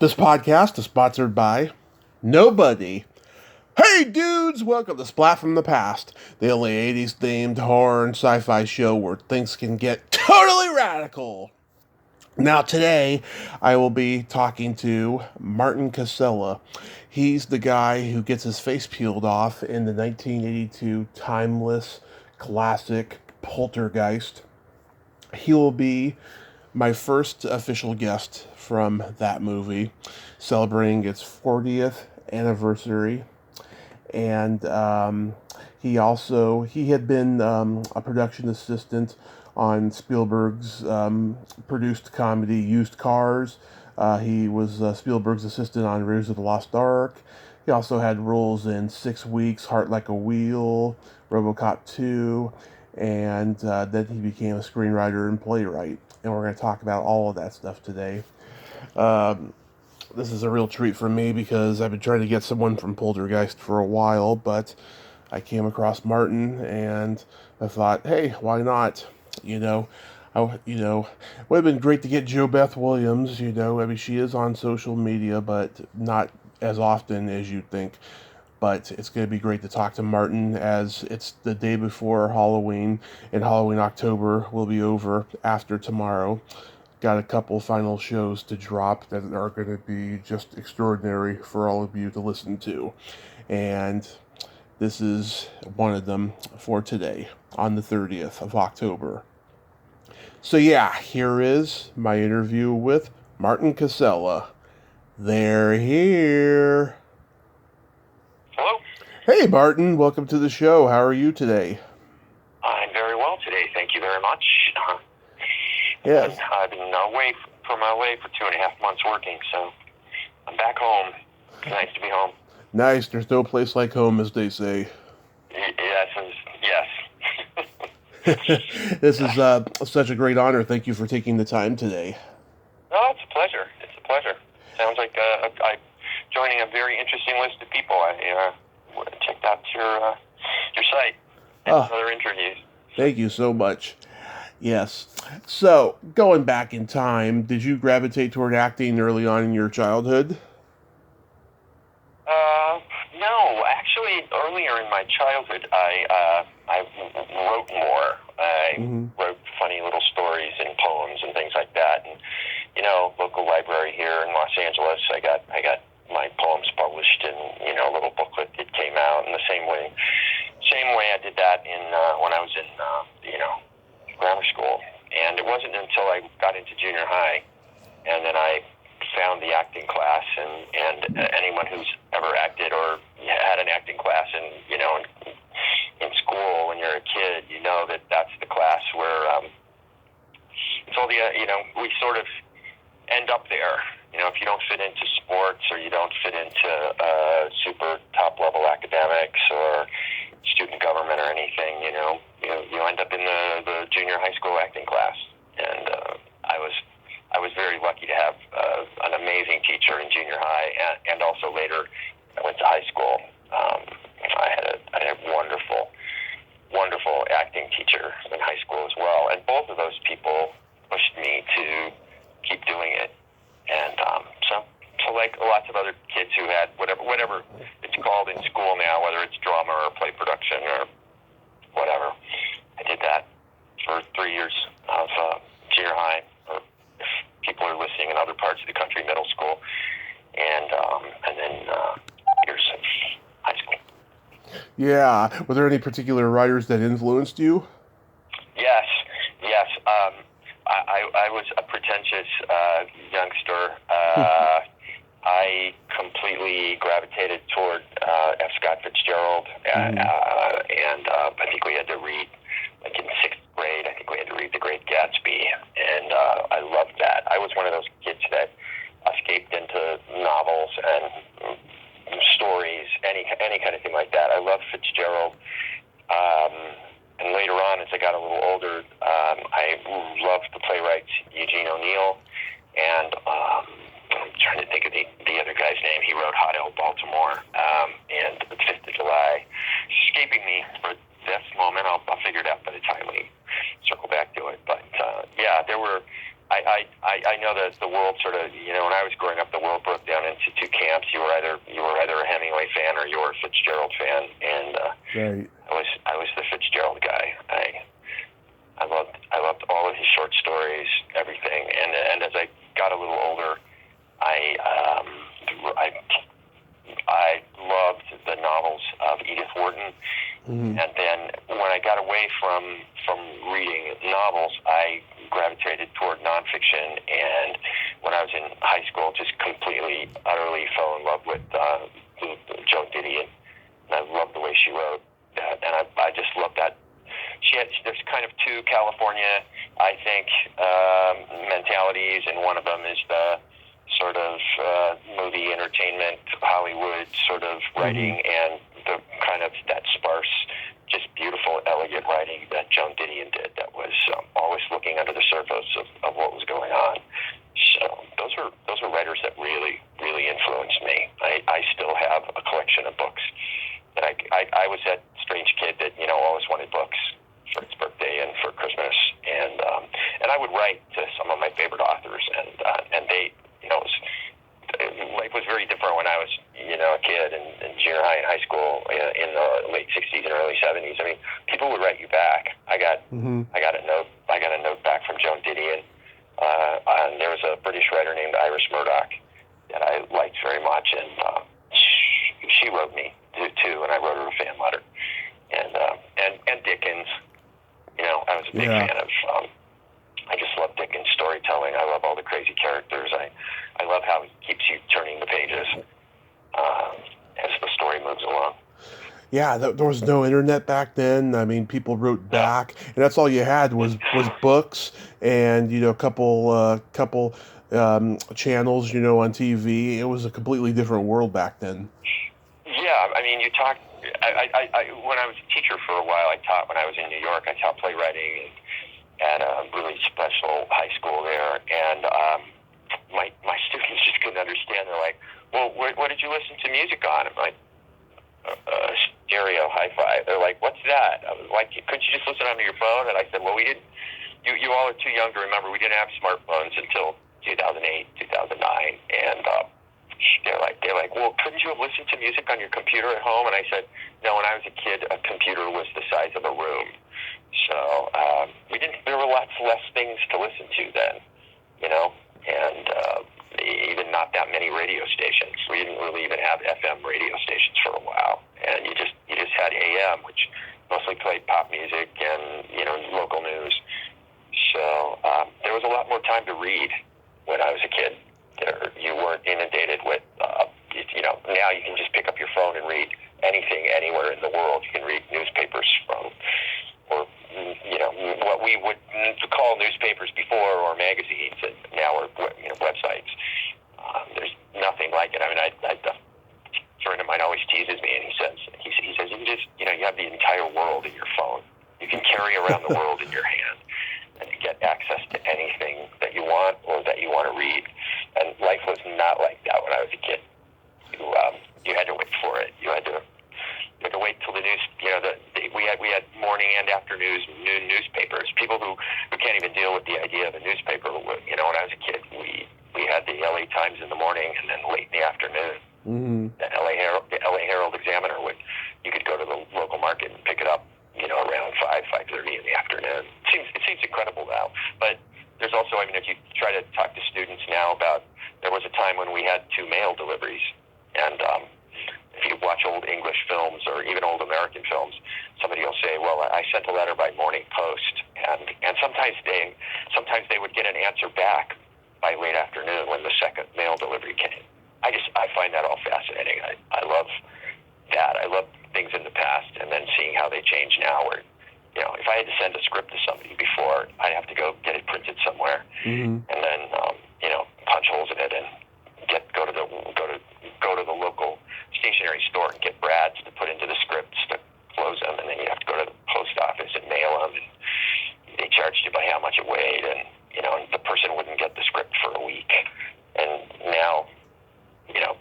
This podcast is sponsored by nobody. Hey dudes, welcome to Splat from the Past, the only 80s themed horror and sci-fi show where things can get totally radical. Now today, I will be talking to Martin Casella. He's the guy who gets his face peeled off in the 1982 timeless classic Poltergeist. He will be my first official guest from that movie, celebrating its 40th anniversary. And he had been a production assistant on Spielberg's produced comedy Used Cars. He was Spielberg's assistant on Raiders of the Lost Ark. He also had roles in 6 Weeks, Heart Like a Wheel, RoboCop 2, and then he became a screenwriter and playwright. And we're going to talk about all of that stuff today. This is a real treat for me because I've been trying to get someone from Poltergeist for a while, but I came across Martin and I thought, hey, why not? It would have been great to get Jo Beth Williams, she is on social media, but not as often as you'd think. But it's going to be great to talk to Martin as it's the day before Halloween, and Halloween October will be over after tomorrow. Got a couple final shows to drop that are going to be just extraordinary for all of you to listen to. And this is one of them for today, on the 30th of October. So yeah, here is my interview with Martin Casella. They're here. Hello. Hey, Martin. Welcome to the show. How are you today? I'm very well today. Thank you very much. Yes. I've been away from LA for 2.5 months working, so I'm back home. It's nice to be home. Nice. There's no place like home, as they say. Yes. This is such a great honor. Thank you for taking the time today. No, it's a pleasure. Sounds like I'm joining a very interesting list of people. I checked out your site and other interviews. Thank you so much. Yes. So, going back in time, did you gravitate toward acting early on in your childhood? No. Actually, earlier in my childhood, I wrote more. I wrote funny little stories and poems and things like that. And local library here in Los Angeles, I got my poems published in a little booklet that came out. In the same way I did that in when I was in grammar school. And it wasn't until I got into junior high, and then I found the acting class, and anyone who's ever acted or had an acting class in school when you're a kid, that's the class where it's all the we sort of end up there. If you don't fit into sports or you don't fit into super top level academics or student government or anything, you end up in the junior high school acting class. And I was very lucky to have an amazing teacher in junior high, and also later I went to high school. I had a wonderful acting teacher in high school as well, and both of those people pushed me to keep doing it. And so like lots of other kids who had whatever it's called in school now, whether it's drama or play production or whatever, I did that for 3 years of junior high, or if people are listening in other parts of the country, middle school, and then years of high school. Yeah. Were there any particular writers that influenced you? Yes. I was a pretentious youngster. I completely gravitated toward F. Scott Fitzgerald, and I think we had to read, like in 6th grade, I think we had to read The Great Gatsby, and I loved that. I was one of those kids that escaped into novels and stories, any kind of thing like that. I loved Fitzgerald. And later on, as I got a little older, I loved the playwrights Eugene O'Neill, and I'm trying to think of the other guy's name. He wrote Hot L Baltimore and The 5th of July. It's escaping me for this moment. I'll figure it out by the time we circle back to it. But yeah, there were. I know that the world sort of, when I was growing up, the world broke hardcore Fitzgerald fan, and Right. I was the Fitzgerald guy. I loved all of his short stories, everything. And as I got a little older, I loved the novels of Edith Wharton. Mm-hmm. And then when I got away from reading novels, I gravitated toward nonfiction. And when I was in high school, just completely, utterly fell in love with Joan Didion. And I loved the way she wrote that. And I just loved that. There's kind of two California, I think, mentalities, and one of them is the sort of movie entertainment, Hollywood sort of writing, and the kind of that sparse, just beautiful, elegant writing that Joan Didion did that was always looking under the surface of what was going on. So those are writers that really, really influenced me. I still have a collection of books. And I was that strange kid that, always wanted books for its birthday and for Christmas. And I would write to some of my favorite authors, and they, life was very different when I was, a kid in junior high and high school in the late 60s and early 70s. I mean, people would write you back. I got a note back from Joan Didion. And there was a British writer named Iris Murdoch that I liked very much, and she wrote me too, and I wrote her a fan letter. And Dickens, I was a big fan of. I just love Dickens' storytelling. I love all the crazy characters. I love how he keeps you turning the pages as the story moves along. Yeah, there was no internet back then. I mean, people wrote back, and that's all you had was books and a couple channels on TV. It was a completely different world back then. Yeah, I mean, you talk. When I was a teacher for a while, I taught when I was in New York. I taught playwriting at a really special high school there, and my students just couldn't understand. They're like, "Well, what did you listen to music on?" I'm like, "Stereo hi-fi." They're like, "What's that?" I was like, "Couldn't you just listen onto your phone?" And I said, "Well, we didn't. You all are too young to remember. We didn't have smartphones until 2008, 2009." And they're like, "Well, couldn't you have listened to music on your computer at home?" And I said, "No, when I was a kid, a computer was the size of a room. So there were lots less things to listen to then, and even not that many radio stations. We didn't really even have FM radio stations for a while, and you just had AM, which mostly played pop music and local news. So there was a lot more time to read when I was a kid. You weren't inundated with, now you can just pick up your phone and read anything anywhere in the world. You can read newspapers or what we would call newspapers before, or magazines, and now are websites. There's nothing like it. I mean, a friend of mine always teases me, and he says you can just you have the entire world in your phone. You can carry around the world in your hand, and you get access to anything that you want or that you want to read. And life was not like that when I was a kid. You had to wait for it. You had to wait till the news. We had morning and afternoon newspapers. People who can't even deal with the idea of a newspaper. When I was a kid, we had the LA Times in the morning, and then late in the afternoon, the LA Herald Examiner you could go to the local market and pick it up. Around 5:30 in the afternoon. It seems incredible now, but there's also, if you try to talk to students now about, there was a time when we had 2 mail deliveries, and if you watch old English films or even old American films, somebody will say, "Well, I sent a letter by morning post," and sometimes they would get an answer back by late afternoon when the second mail delivery came. I find that all fascinating. I love that. I love things in the past, and then seeing how they change now. Where if I had to send a script to somebody before, I'd have to go get it printed somewhere, and then punch holes in it and go to the local stationery store and get brads to put into the scripts to close them, and then you have to go to the post office and mail them, and they charged you by how much it weighed, and the person wouldn't get the script for a week. And now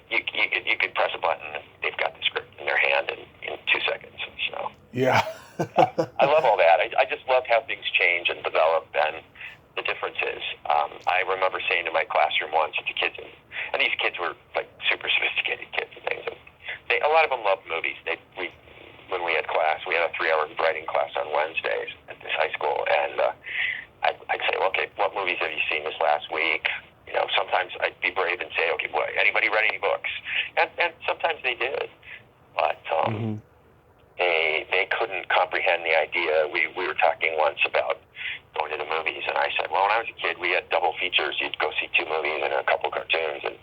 you could press a button and they've got the script in their hand in 2 seconds. So yeah. I love all that. I just love how things change and develop, and the differences. I remember saying to my classroom once, to kids, and these kids were like super sophisticated kids and things. And a a lot of them loved movies. When we had class, we had a 3-hour writing class on Wednesdays at this high school, and I'd say, well, okay, what movies have you seen this last week? You know, sometimes I'd be brave and say, okay, well, anybody read any books? And sometimes they did, but they couldn't comprehend the idea. We were talking once about going to the movies, and I said, well, when I was a kid, we had double features. You'd go see 2 movies and a couple cartoons, and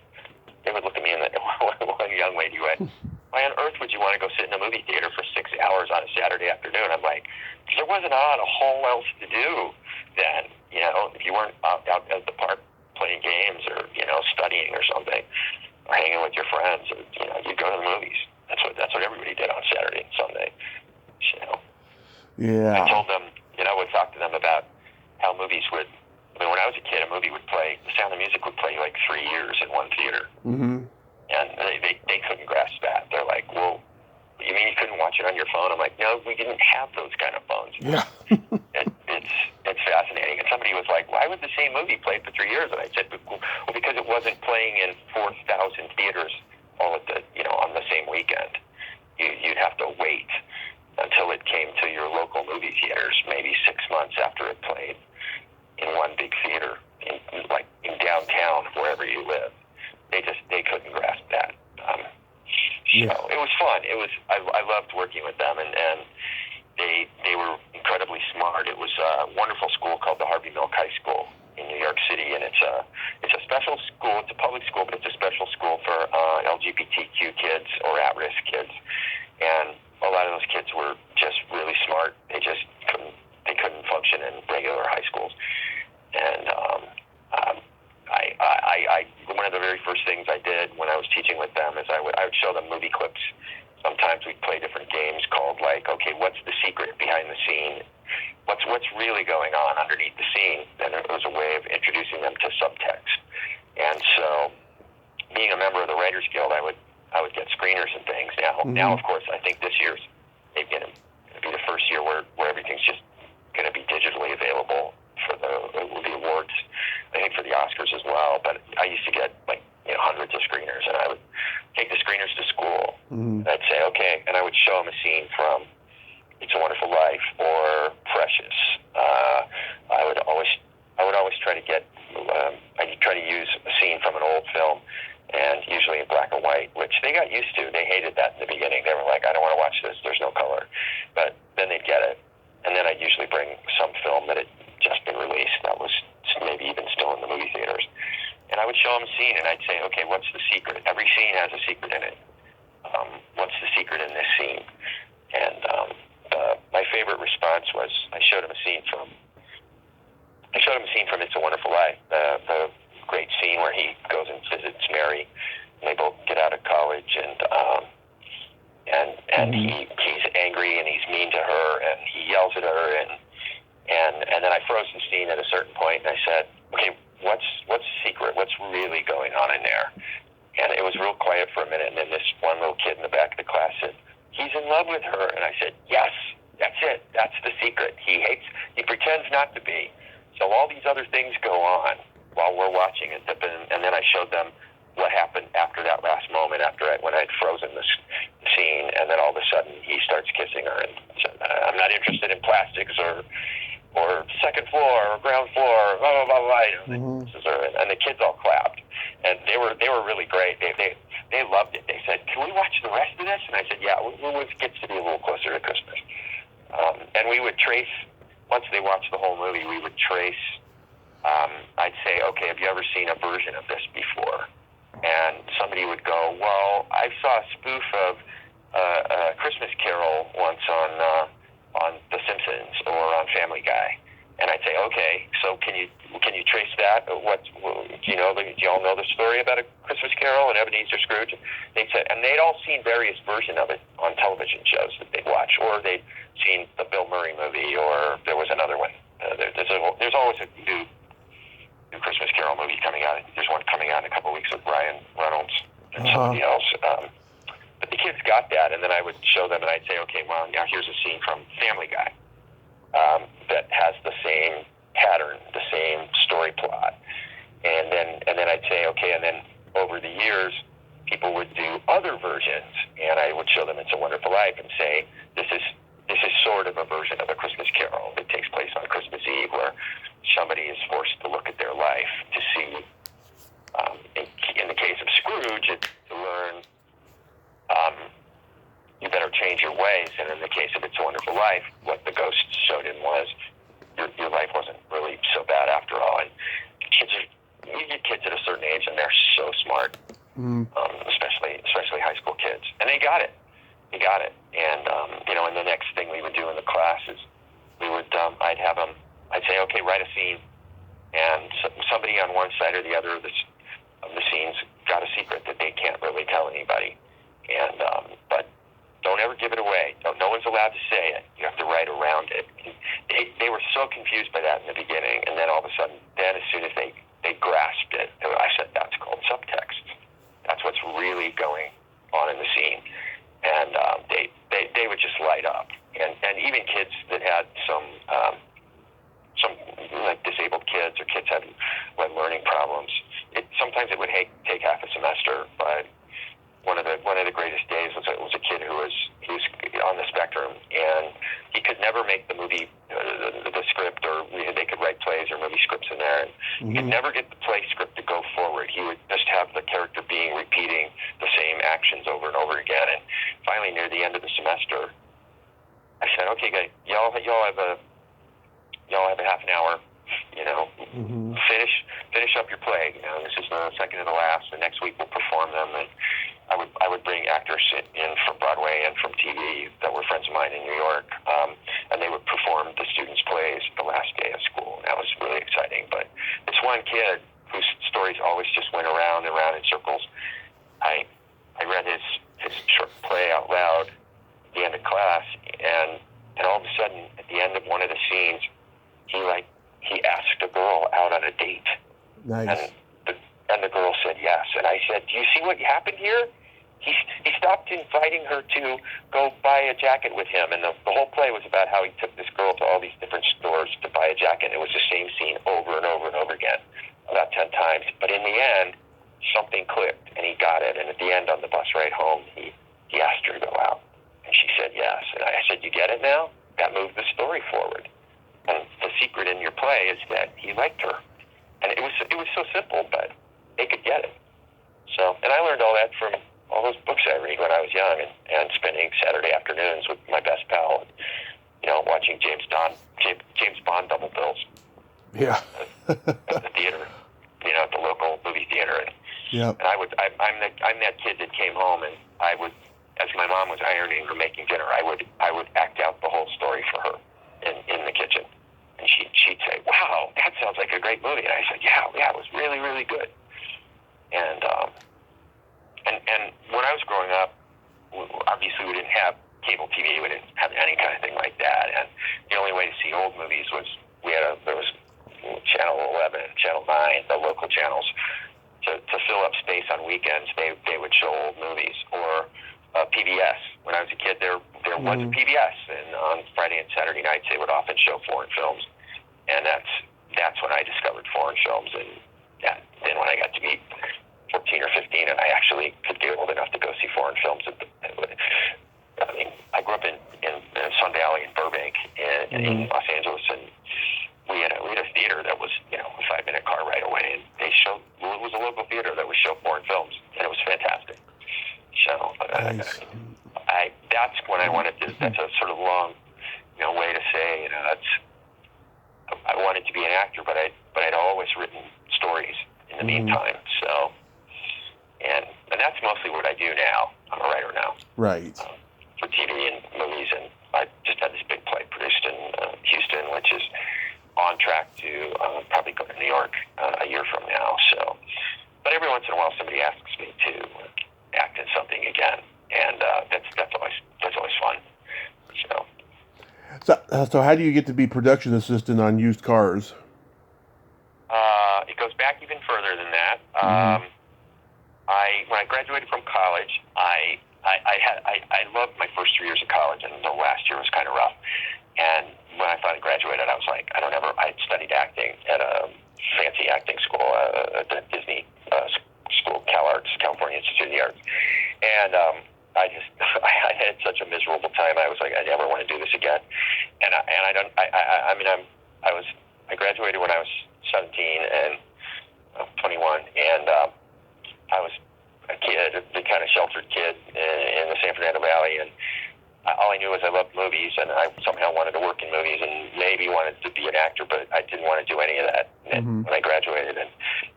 they would look at me, and one young lady went, why on earth would you want to go sit in a movie theater for 6 hours on a Saturday afternoon? I'm like, because there wasn't a whole else to do then. You know, if you weren't out at the park playing games or, you know, studying or something, or hanging with your friends, or, you know, you'd go to the movies. That's what everybody did on Saturday and Sunday. You know. Yeah. I told them, you know, I would talk to them about how movies would. I mean, when I was a kid, a movie would play. The Sound of Music would play like 3 years in one theater. Mm-hmm. And they couldn't grasp that. They're like, well, you mean you couldn't watch it on your phone? I'm like, no, we didn't have those kind of phones. Yeah. It's fascinating. And somebody was like, why would the same movie play for 3 years? And I said, well, because it wasn't playing in 4,000 theaters all at the, you know, on the same weekend. You'd have to wait until it came to your local movie theaters, maybe 6 months after it played in one big theater, in downtown, wherever you live. They couldn't grasp that. So it was fun. I loved working with them, and they were incredibly smart. It was a wonderful school called the Harvey Milk High School in New York City, and it's a special school. It's a public school, but it's a special school for LGBTQ kids or at-risk kids. And a lot of those kids were just really smart. They just couldn't function in regular high schools. And one of the very first things I did when I was teaching with them is I would show them movie clips. Sometimes we'd play different games called, like, okay, what's the secret behind the scene? What's really going on underneath the scene? And it was a way of introducing them to subtext. And so, being a member of the Writers Guild, I would get screeners and things. Now, of course, I think this year's going to be the first year where everything's just going to be digitally available for the awards. I think for the Oscars as well. But I used to get hundreds of screeners, and I would take the screeners to school. And I'd say, okay, and I would show them a scene from It's a Wonderful Life or Precious. I would always try to get. I'd try to use a scene from an old film, and usually in black and white, which they got used to. They hated that in the beginning. They were like, I don't want to watch this. There's no color. But then they'd get it, and then I'd usually bring some film that had just been released that was maybe even still in the movie theaters. And I would show them a scene, and I'd say, okay, what's the secret? Every scene has a secret in it. What's the secret in this scene? And my favorite response was I showed him a scene from It's a Wonderful Life, the great scene where he goes and visits Mary, and they both get out of college, and he's angry and he's mean to her and he yells at her, and then I froze the scene at a certain point, and I said, okay, what's the secret? What's really going on in there? And it was real quiet for a minute, and then this one little kid in the back of the class said, he's in love with her. And I said, yes, that's it. That's the secret. He pretends not to be. So all these other things go on while we're watching it. And then I showed them what happened after that last moment, when I'd frozen the scene, and then all of a sudden he starts kissing her and said, I'm not interested in plastics or second floor or ground floor, blah, blah, blah, blah. And the kids all clapped. And they were really great. They loved it. They said, can we watch the rest of this? And I said, yeah, it gets to be a little closer to Christmas. And we would trace, once they watched the whole movie, we would trace, I'd say, okay, have you ever seen a version of this before? And somebody would go, well, I saw a spoof of a Christmas Carol once on The Simpsons or on Family Guy. And I'd say, okay, so can you trace that? Do you all know the story about A Christmas Carol and Ebenezer Scrooge? They said, and they'd all seen various versions of it on television shows that they'd watch, or they'd seen the Bill Murray movie, or there was another one. There's always a new Christmas Carol movie coming out. There's one coming out in a couple of weeks with Ryan Reynolds and somebody else. But the kids got that, and then I would show them, and I'd say, okay, well, now here's a scene from Family Guy that has the same pattern, the same story plot. And then I'd say, okay, and then over the years, people would do other versions, and I would show them It's a Wonderful Life and say, this is sort of a version of A Christmas Carol. It takes place on Christmas Eve, where somebody is forced to look at their life to see, in the case of Scrooge, it's to learn, you better change your ways. And in the case of It's a Wonderful Life, what the ghost showed him was, your life wasn't really so bad after all. And you get kids at a certain age, and they're so smart, especially high school kids, and they got it. They got it. And and the next thing we would do in the class is I'd say, okay, write a scene, and somebody on one side or the other of the scenes got a secret that they can't really tell anybody, and but don't ever give it away. No one's allowed to say it. You have to write around it. They were so confused by that in the beginning, and then all of a sudden, as soon as they grasped it, I said, that's called subtext. That's what's really going on in the scene. And they would just light up. And even kids that had some like disabled kids or kids having learning problems, sometimes it would take half a semester. But one of the greatest days was a kid who was on the spectrum, and he could never make the movie the script, or they could write plays or movie scripts in there, and he could never get the play script to go forward. He would just have the character repeating the same actions over and over again. And finally, near the end of the semester, I said, "Okay, guys, y'all have a half an hour. Finish up your play. This is the second to the last. The next week we'll perform them." And I would bring actors in from Broadway and from TV that were friends of mine in New York, and they would perform the students' plays the last day of school. And that was really exciting. But this one kid whose stories always just went around and around in circles, I read his short play out loud at the end of class, and all of a sudden, at the end of one of the scenes, he asked a girl out on a date. Nice. And the girl said yes. And I said, "Do you see what happened here? He stopped inviting her to go buy a jacket with him." And the whole play was about how he took this girl to all these different stores to buy a jacket. It was the same scene over and over and over again, about 10 times. But in the end, something clicked, and he got it. And at the end, on the bus ride home, he asked her to go out. And she said yes. And I said, "You get it now? That moved the story forward. And the secret in your play is that he liked her." And it was so simple, but they could get it. So, and I learned all that from all those books I read when I was young, and spending Saturday afternoons with my best pal, watching James Bond double bills. Yeah. at the theater, at the local movie theater. And I'm that kid that came home, and I would, as my mom was ironing or making dinner, I would act out the whole story for her in the kitchen. And she'd say, "Wow, that sounds like a great movie." And I said, yeah, it was really, really good. And when I was growing up, obviously we didn't have cable TV. We didn't have any kind of thing like that. And the only way to see old movies was there was Channel 11, Channel 9, the local channels. To fill up space on weekends, they would show old movies. Or PBS. When I was a kid, there was a PBS, and on Friday and Saturday nights they would often show foreign films, and that's when I discovered foreign films. And then when I got to be 14 or 15, and I actually could get old enough to go see foreign films. I grew up in Sun Valley in Burbank, in Los Angeles, and we had a theater that was a 5-minute car ride away, and it was a local theater that would show foreign films, and it was fantastic. So nice. That's when I wanted to. That's a sort of long, way to say, I wanted to be an actor, but I'd always written stories in the meantime. So, and that's mostly what I do now. I'm a writer now. Right. For TV and movies, and I just had this big play produced in Houston, which is on track to probably go to New York a year from now. So, but every once in a while, somebody asks me to act in something again, and that's always fun. So how do you get to be production assistant on used cars? It goes back even further than that. When I graduated from college, I loved my first 3 years of college, and the last year was kind of rough. And when I finally graduated, I was like, I studied acting at a fancy acting school, at the Disney school, CalArts, California Institute of the Arts. And I had such a miserable time. I was like, I never want to do this again. I graduated when I was 17 and 21, and I was a kid, the kind of sheltered kid in the San Fernando Valley, and all I knew was I loved movies, and I somehow wanted to work in movies, and maybe wanted to be an actor, but I didn't want to do any of that when I graduated. And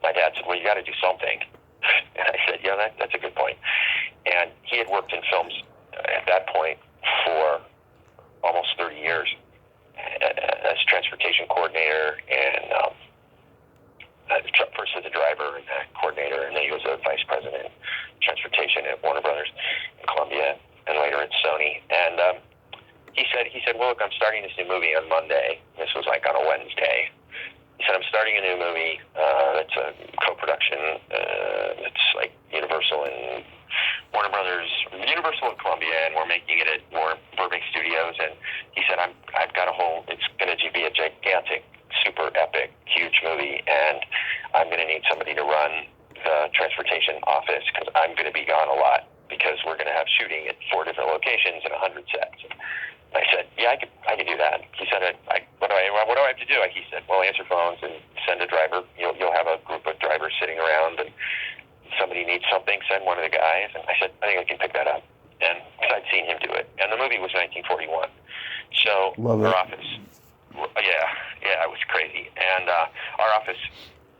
my dad said, well, you got to do something. And I said, yeah, that's a good point. And he had worked in films at that point for almost 30 years as transportation coordinator, and first as a driver and coordinator, and then he was a vice president of transportation at Warner Brothers in Columbia, and later at Sony. And he said, well, look, I'm starting this new movie on Monday. This was like on a Wednesday. He said, I'm starting a new movie that's a co-production. It's like Universal and Warner Brothers, Universal and Columbia, and we're making it at Burbank Studios. And he said, I've got it's going to be a gigantic, super epic, huge movie, and I'm going to need somebody to run the transportation office because I'm going to be gone a lot because we're going to have shooting at 4 different locations and 100 sets. I said, yeah, I can do that. He said, what do I have to do? He said, well, answer phones and send a driver. You'll have a group of drivers sitting around, and somebody needs something, send one of the guys. And I said, I think I can pick that up. And because I'd seen him do it. And the movie was 1941. So our office, yeah, it was crazy. And our office,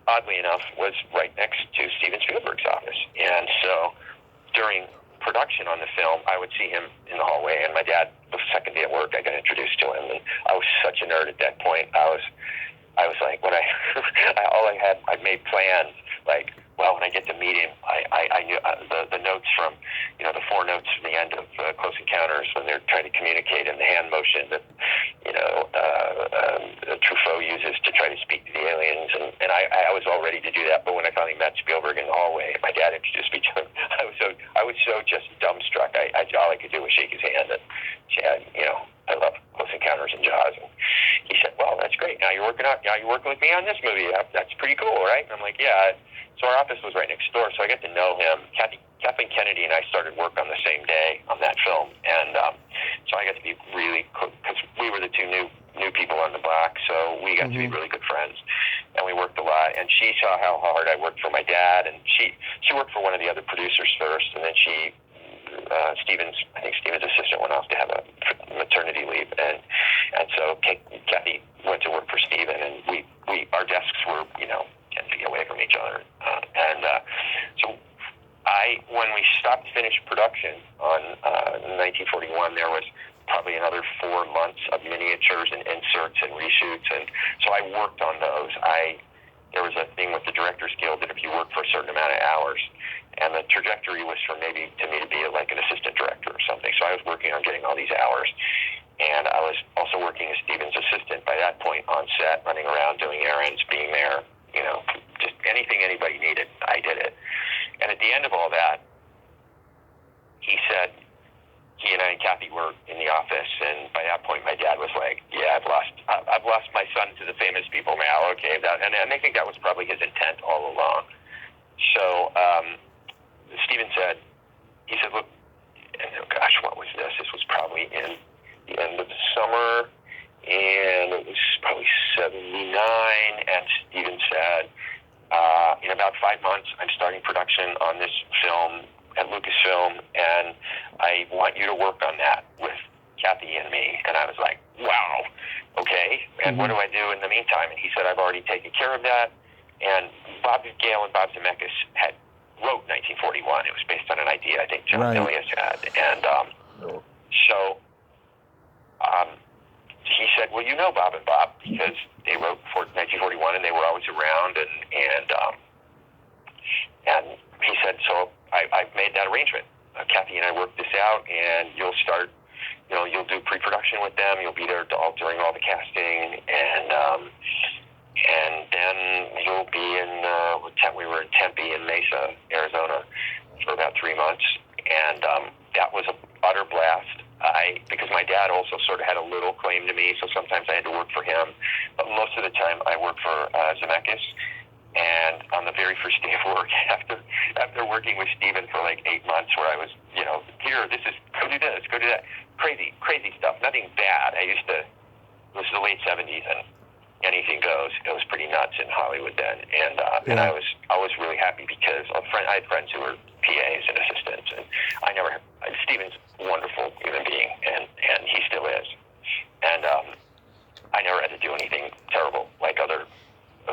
oddly enough, was right next to Steven Spielberg's office. And so during production on the film, I would see him in the hallway, and my dad, the second day at work, I got introduced to him, and I was such a nerd at that point. I was like, I made plans, like, well, when I get to meet him, I knew the notes from, the 4 notes from the end of Close Encounters when they're trying to communicate, and the hand motion that, Truffaut uses to try to speak to the aliens, and I was all ready to do that. But when I finally met Spielberg in the hallway, my dad introduced me to him. I was so just dumbstruck. All I could do was shake his hand and say, I love Close Encounters and Jaws. And he said, well, that's great. Now you're working with me on this movie. That's pretty cool, right? And I'm like, yeah. So our office was right next door, so I got to know him. Kathleen Kennedy and I started work on the same day on that film, and so I got to be really cool because we were the 2 new people on the block, so we got to be really good friends, and we worked a lot. And she saw how hard I worked for my dad, and she worked for one of the other producers first, and then I think Steven's assistant went off to have a maternity leave, and so Kathy went to work for Steven, and our desks were 10 feet away from each other, so when we finished production on 1941, there was probably another 4 months of miniatures and inserts and reshoots, and so I worked on those. There was a thing with the Directors Guild that if you work for a certain amount of hours, and the trajectory was for maybe to me to be like an assistant director or something. So I was working on getting all these hours, and I was also working as Steven's assistant by that point on set, running around, doing errands, being there, just anything anybody needed, I did it. And at the end of all that, he said, he and I and Kathy were in the office, and by that point, my dad was like, "Yeah, I've lost my son to the famous people now." Okay, and I think that was probably his intent all along. So Steven said, "Look, and gosh, what was this? This was probably in the end of the summer, and it was probably '79." And Steven said, "In about 5 months, I'm starting production on this film at Lucasfilm, and I want you to work on that with Kathy and me." And I was like, wow, okay, and what do I do in the meantime? And he said, I've already taken care of that. And Bob Gale and Bob Zemeckis wrote 1941. It was based on an idea I think John Milius had. And he said, well, Bob and Bob, because they wrote for 1941 and they were always around, and he said, so I've made that arrangement. Kathy and I worked this out, and you'll start, you'll do pre-production with them. You'll be there during all the casting, and then you'll be in, we were in Tempe in Mesa, Arizona for about 3 months, and that was an utter blast. Because my dad also sort of had a little claim to me, so sometimes I had to work for him, but most of the time I worked for Zemeckis. And on the very first day of work, after working with Steven for like 8 months, where I was, here, go do this, go do that, crazy stuff, nothing bad. It was the late 70s, and anything goes. It was pretty nuts in Hollywood then, and I was really happy because I had friends who were PAs and assistants, and Steven's a wonderful human being, and he still is, and I never had to do anything terrible like other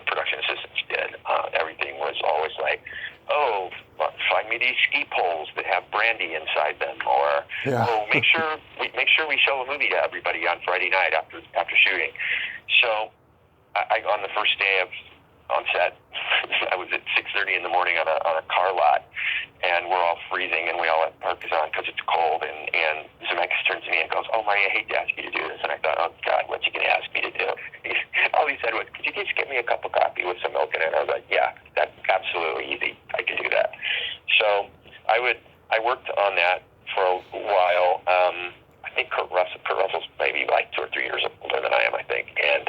production assistants did. Everything was always like, oh, find me these ski poles that have brandy inside them, or make sure we show a movie to everybody on Friday night after shooting. So on the first day on set, I was at 6:30 in the morning on a car lot, and we're all freezing, and we all have parkas on because it's cold, and Zemeckis turns to me and goes, "Oh, Marty, I hate to ask you to do this." And I thought, oh, God, what's he going to ask me to do? All he said was, "Could you just get me a cup of coffee with some milk in it?" And I was like, yeah, that's absolutely easy. I can do that. So I worked on that for a while. I think Kurt Russell's maybe like 2 or 3 years older than I am, I think. And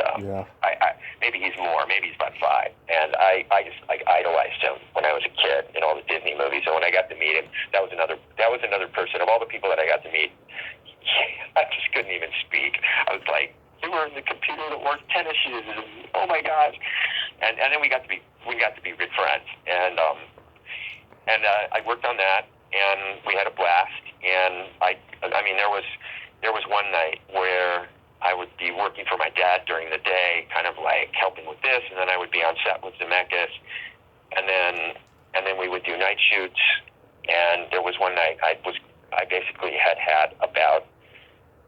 I maybe he's more, maybe he's about 5. And I just idolized him when I was a kid in all the Disney movies. And when I got to meet him, that was another person. Of all the people that I got to meet, I just couldn't even speak. I was like, "You were in the computer that wore tennis shoes, and oh my gosh!" And then we got to be good friends. And I worked on that, and we had a blast. And I mean, there was one night where I would be working for my dad during the day, kind of like helping with this, and then I would be on set with Zemeckis, and then we would do night shoots. And there was one night I basically had about,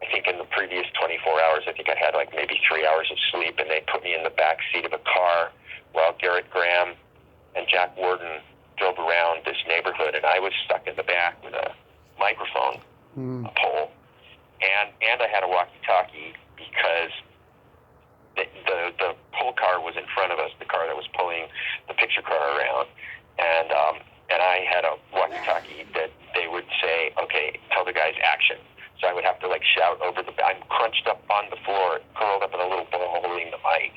I think in the previous 24 hours, I think I had like maybe 3 hours of sleep, and they put me in the back seat of a car while Garrett Graham and Jack Warden drove around this neighborhood, and I was stuck in the back with a microphone, a pole, and I had a walkie-talkie because the pole car was in front of us, the car that was pulling the picture car around, and I had a walkie-talkie that they would say, "Okay, tell the guys action." So I would have to like shout over I'm crunched up on the floor, curled up in a little ball, holding the mic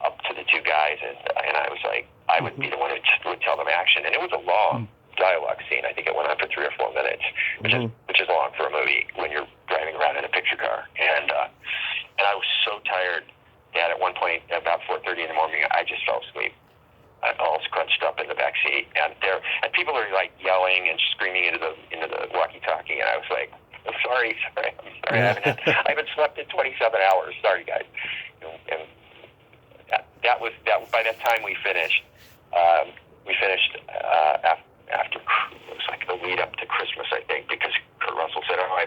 up to the two guys, and I was like, I would be the one who just would tell them action, and it was a long dialogue scene. I think it went on for 3 or 4 minutes, which is long for a movie when you're driving around in a picture car. And I was so tired that at one point, about 4:30 in the morning, I just fell asleep. I was crunched up in the back seat, and people are like yelling and screaming into the walkie-talkie, and I was like, I'm sorry. I haven't slept in 27 hours. Sorry, guys. And that was by that time we finished. After it was like the lead up to Christmas, I think, because Kurt Russell said, "Oh, I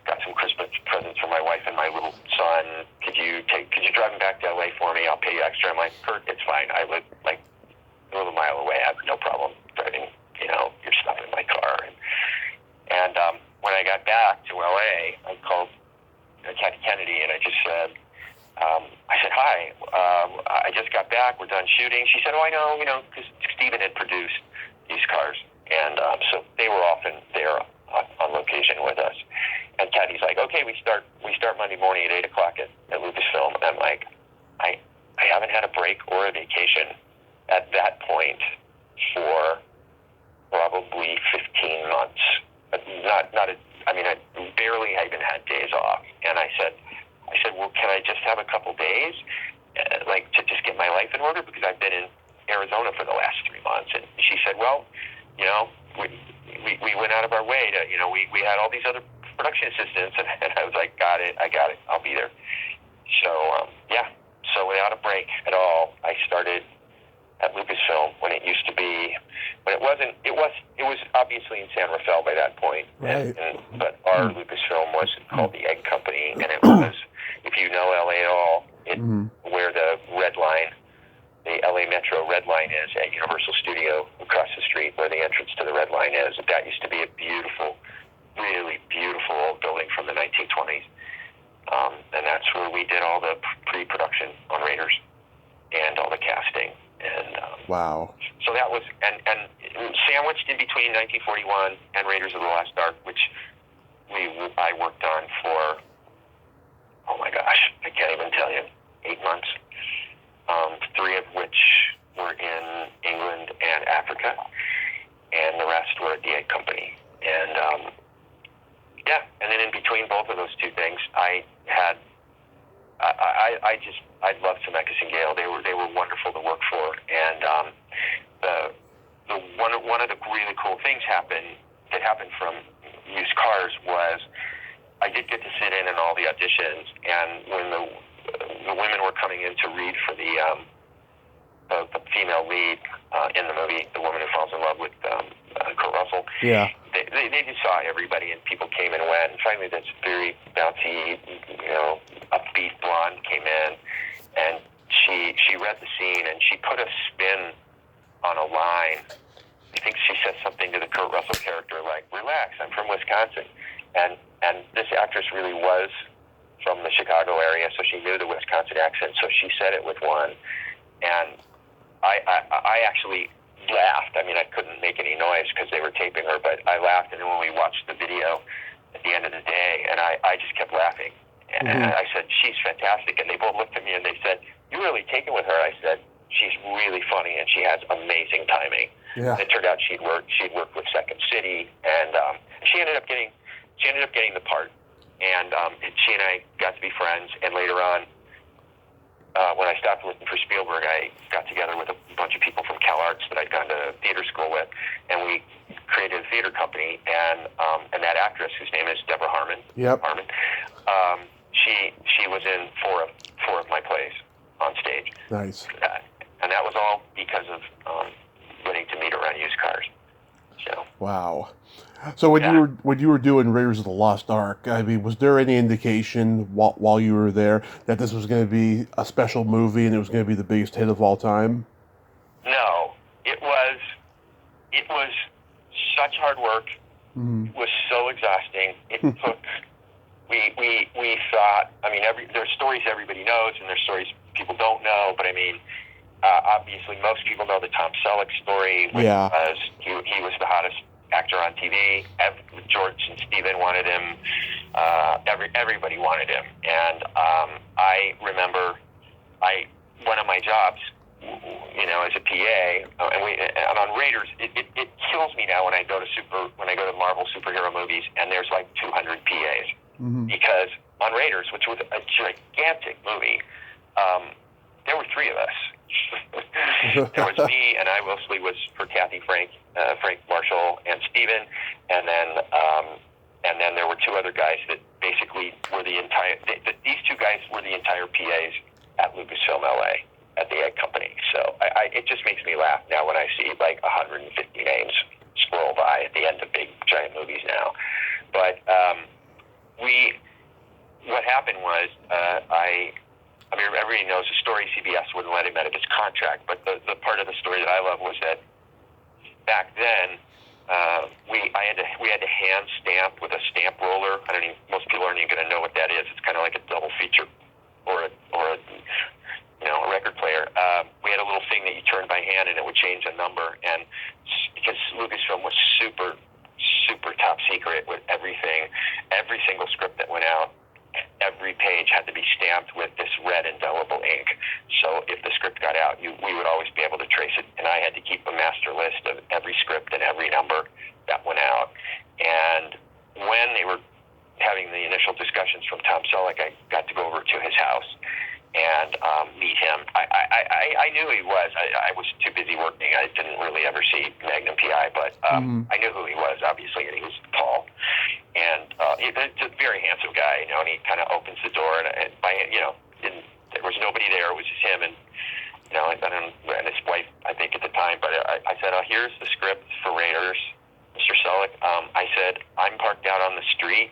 got some Christmas presents for my wife and my little son. Could you drive him back to LA for me? I'll pay you extra." I'm like, "Kurt, it's fine. I live like a little mile away. I have no problem driving, your stuff in my car." And when I got back to LA, I called Kathy Kennedy, and I just said, "Hi, I just got back. We're done shooting." She said, "Oh, I know, because Steven had produced these cars, and so they were often there on location with us." And Kathy's like, "Okay, we start Monday morning at 8:00 at Lucasfilm." And I'm like, I haven't had a break or a vacation at that point for probably 15 months. I barely even had days off. And I said, "Well, can I just have a couple days, to just get my life in order? Because I've been in Arizona for the last 3 months." And she said, "Well, we went out of our way to, we had all these other production assistants." And I was like, I got it. I'll be there. So, so without a break at all, I started at Lucasfilm when it was obviously in San Rafael by that point. Right. But our Lucasfilm was called the Egg Company, and it was, if you know LA at all, where the Red Line, the LA Metro Red Line is at Universal Studio across the street, where the entrance to the Red Line is. That used to be a beautiful, really beautiful old building from the 1920s. And that's where we did all the pre-production on Raiders and all the casting. And wow. So that was, and sandwiched in between 1941 and Raiders of the Lost Ark, which I worked on for, oh my gosh, I can't even tell you, 8 months. 3 of which were in England and Africa, and the rest were at the egg company. And and then in between both of those two things, I loved Zemeckis and Gale. They were wonderful to work for, and one of the really cool things that happened from Used Cars was I did get to sit in all the auditions, and when the women were coming in to read for the female lead in the movie, the woman who falls in love with Kurt Russell. Yeah. They just saw everybody, and people came and went. And finally, this very bouncy, upbeat blonde came in, and she read the scene, and she put a spin on a line. I think she said something to the Kurt Russell character like, "Relax, I'm from Wisconsin," and this actress really was from the Chicago area, so she knew the Wisconsin accent. So she said it with one, and I actually laughed. I mean, I couldn't make any noise because they were taping her, but I laughed. And then when we watched the video at the end of the day, and I just kept laughing. And I said, "She's fantastic." And they both looked at me and they said, "You really taken with her?" I said, "She's really funny and she has amazing timing." Yeah. And it turned out she'd worked with Second City, and she ended up getting the part. And she and I got to be friends. And later on, when I stopped working for Spielberg, I got together with a bunch of people from CalArts that I'd gone to theater school with, and we created a theater company. And that actress, whose name is Deborah Harmon, she was in four of my plays on stage. Nice. And that was all because of getting to meet her on Used Cars. So. Wow. So when you were doing Raiders of the Lost Ark, I mean, was there any indication while you were there that this was going to be a special movie and it was going to be the biggest hit of all time? No, it was such hard work. It was so exhausting. It took. We thought. I mean, there's stories everybody knows, and there's stories people don't know. But I mean, obviously, most people know the Tom Selleck story. Which was he was the hottest actor on TV. George and Steven wanted him. Everybody wanted him. And I remember one of my jobs, as a PA, and on Raiders, it kills me now when I go to Marvel superhero movies and there's like 200 PAs. Because on Raiders, which was a gigantic movie, there were three of us. There was me, and I mostly was for Kathy, Frank Marshall, and Steven, and then there were two other guys that basically were these two guys were the entire PAs at Lucasfilm LA at the egg company. So it just makes me laugh now when I see like 150 names scroll by at the end of big giant movies now. But what happened was I mean, everybody knows the story. CBS wouldn't let him out of his contract, but the part of the story that I love was that back then we had to hand stamp with a stamp roller. Most people aren't even going to know what that is. It's kind of like a double feature or a record player. We had a little thing that you turned by hand and it would change a number. And because Lucasfilm was super, super top secret with everything, every single script that went out, every page had to be stamped with this red indelible ink. So if the script got out, we would always be able to trace it. And I had to keep a master list of every script and every number that went out. And when they were having the initial discussions from Tom Selleck, I got to go over to his house and meet him. I knew he was. I was too busy working. I didn't really ever see Magnum PI, but I knew who he was, obviously, and he was tall. And he's a very handsome guy, and he kind of opens the door, and there was nobody there. It was just him and his wife, I think, at the time. But I said, here's the script for Raiders, Mr. Selleck. I said, I'm parked out on the street.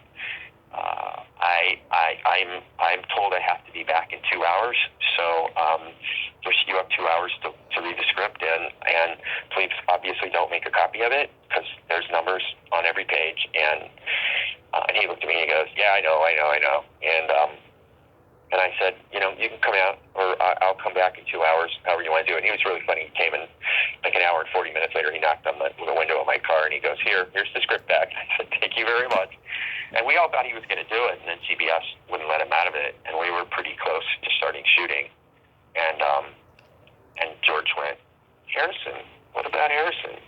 I'm told I have to be back in 2 hours, so you have 2 hours to read the script, and please obviously don't make a copy of it because there's numbers on every page. And he looked at me and he goes, "Yeah, I know. And I said, you can come out, or I'll come back in 2 hours, however you want to do it." And he was really funny. He came in like an hour and 40 minutes later. He knocked on the window of my car and he goes, "Here's the script back." I said, "Thank you very much." And we all thought he was going to do it, and then CBS wouldn't let him out of it, and we were pretty close to starting shooting. And George went, Harrison. What about Harrison?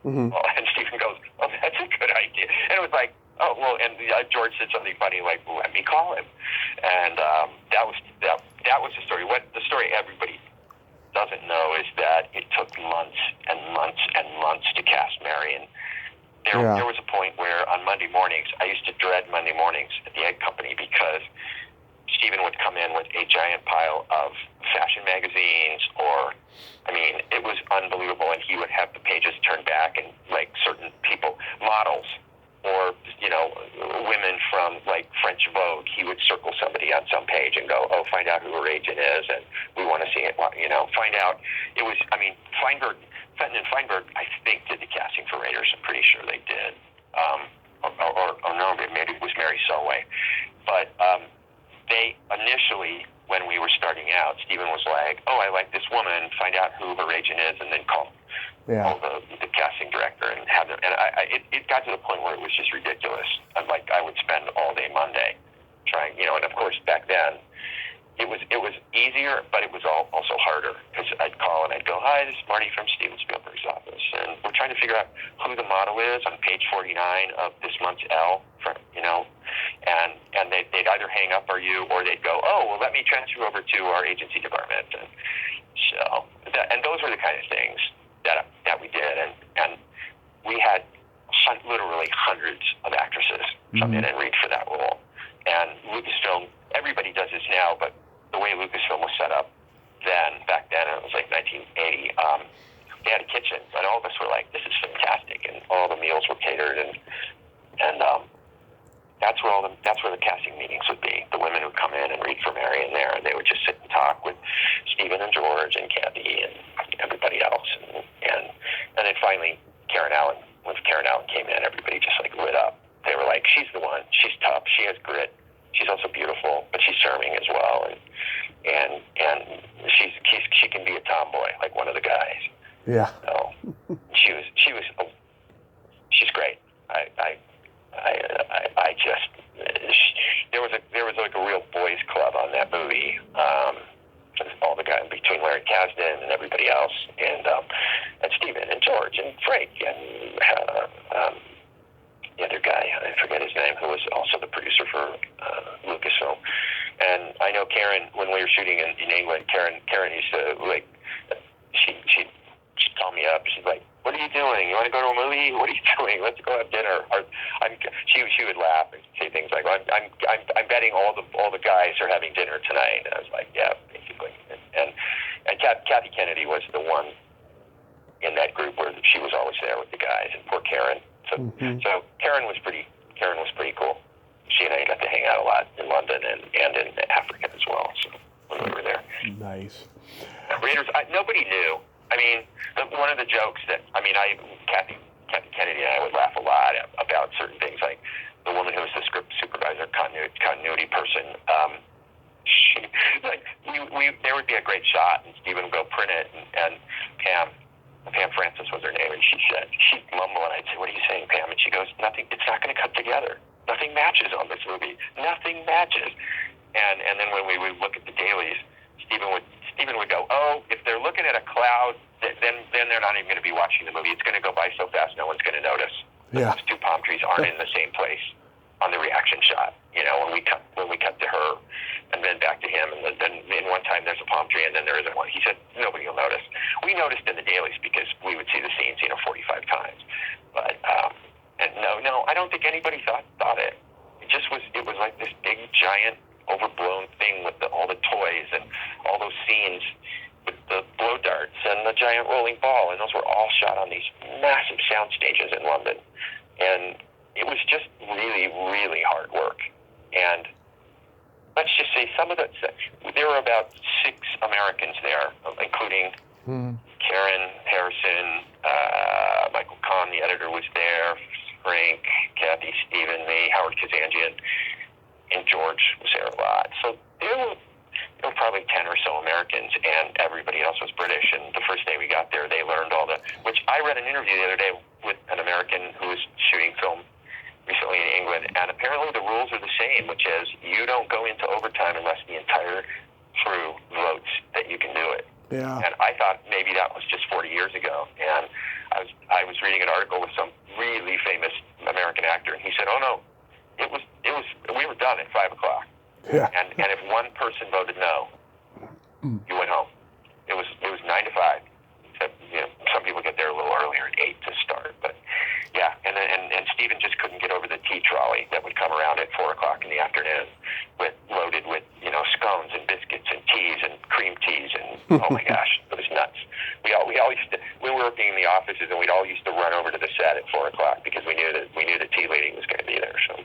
Mm-hmm. Well, and Steven goes, oh, that's a good idea. And it was like, oh, well, and George said something funny like, well, let me call him. And that was the story. What the story everybody doesn't know is that it took months and months and months to cast Marion. There was a point where on Monday mornings, I used to dread Monday mornings at the Egg Company because Steven would come in with a giant pile of fashion magazines it was unbelievable, and he would have the pages turned back and, like, certain people, models, or, women from, like, French Vogue, he would circle somebody on some page and go, oh, find out who her agent is, and we want to see it, find out. It was, Fenton and Feinberg, I think, did the casting for Raiders. I'm pretty sure they did. Or no, maybe it was Mary Selway. But they initially, when we were starting out, Steven was like, oh, I like this woman, find out who her agent is, and then call the casting director and have them. And it got to the point where it was just ridiculous. I would spend all day Monday trying, and of course back then, it was easier, but it was also harder, because I'd call and I'd go, hi, this is Marty from Steven Spielberg's office, and we're trying to figure out who the model is on page 49 of this month's Elle, and they'd either hang up or they'd go, oh, well, let me transfer you over to our agency department. And so, those were the kind of things that we did, and we had literally hundreds of actresses come in and read for that role. And Lucasfilm, everybody does this now, but the way Lucasfilm was set up back then, it was like 1980, they had a kitchen, and all of us were like, this is fantastic, and all the meals were catered, and that's where the casting meetings would be. The women would come in and read for Mary in there, and they would just sit and talk with Steven and George and Kathy and everybody else, and then finally when Karen Allen came in, everybody just like lit up. They were like, she's the one. She's tough. She has grit. She's also beautiful, but she's charming as well, and she can be a tomboy like one of the guys. Yeah. So she's great. I just there was like a real boys club on that movie. All the guys between Larry Kasdan and everybody else, and Steven and George and Frank and the other guy, I forget his name, who was also the producer for Lucasfilm. And I know Karen, when we were shooting in England, Karen used to, like, she'd call me up. She's like, what are you doing? You want to go to a movie? What are you doing? Let's go have dinner. She would laugh and say things like, well, I'm betting all the guys are having dinner tonight. And I was like, yeah, basically. And Kathy Kennedy was the one in that group where she was always there with the guys, and poor Karen. So Karen was pretty cool. She and I got to hang out a lot in London and in Africa as well. So when we were there, nice. Raiders, nobody knew. I mean, one of the jokes Kathy Kennedy and I would laugh a lot about certain things, like the woman who was the script supervisor, continuity person. There would be a great shot, and Steven would go print it, and Pam Francis was her name, and she'd mumble, and I'd say, what are you saying, Pam? And she goes, nothing, it's not going to come together. Nothing matches on this movie. Nothing matches. And then when we would look at the dailies, Steven would go, oh, if they're looking at a cloud, then they're not even going to be watching the movie. It's going to go by so fast, no one's going to notice. Yeah. Those two palm trees aren't in the same place on the reaction shot. When we cut to her, and then back to him, and then in one time there's a palm tree, and then there isn't one. He said nobody will notice. We noticed in the dailies because we would see the scenes, 45 times. But and no, I don't think anybody thought it. It was like this big giant overblown thing with all the toys and all those scenes with the blow darts and the giant rolling ball, and those were all shot on these massive sound stages in London, and it was just really, really hard work. And let's just say there were about 6 Americans there, including Karen Harrison, Michael Kahn, the editor, was there, Frank, Kathy, Steven, me, Howard Kazanjian, and George was there a lot. So there were probably 10 or so Americans, and everybody else was British. And the first day we got there, they learned which I read an interview the other day with an American who was shooting film recently in England, and apparently the rules are the same, which is you don't go into overtime unless the entire crew votes that you can do it. Yeah. And I thought maybe that was just 40 years ago. And I was reading an article with some really famous American actor, and he said, "Oh no, we were done at 5 o'clock." Yeah. And if one person voted no, you went home. It was 9 to 5. Except, some people get there a little earlier at 8 to start, but yeah. And Steven just couldn't get over the tea trolley that would come around at 4 o'clock in the afternoon, loaded with scones and biscuits and teas and cream teas and oh my gosh, it was nuts. We were working in the offices, and we'd all used to run over to the set at 4 o'clock because we knew the tea lady was going to be there. So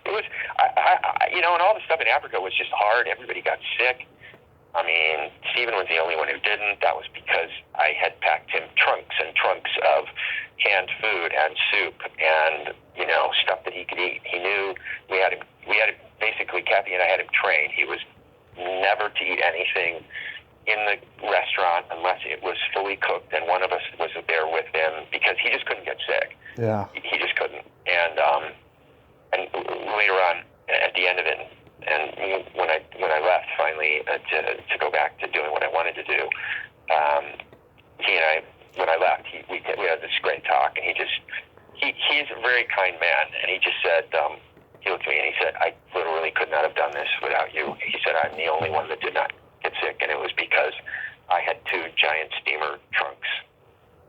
it was, and all the stuff in Africa was just hard. Everybody got sick. I mean, Steven was the only one who didn't. That was because I had packed him trunks and trunks of canned food and soup and, stuff that he could eat. He knew we had him basically, Kathy and I had him trained. He was never to eat anything in the restaurant unless it was fully cooked and one of us was there with him because he just couldn't get sick. Yeah. He just couldn't. And later on, at the end of it, and when I left finally to go back to doing what I wanted to do, he and I, when I left, we had this great talk, and he's a very kind man, and he just said, he looked at me and he said, "I literally could not have done this without you." He said, "I'm the only one that did not get sick, and it was because I had 2 giant steamer trunks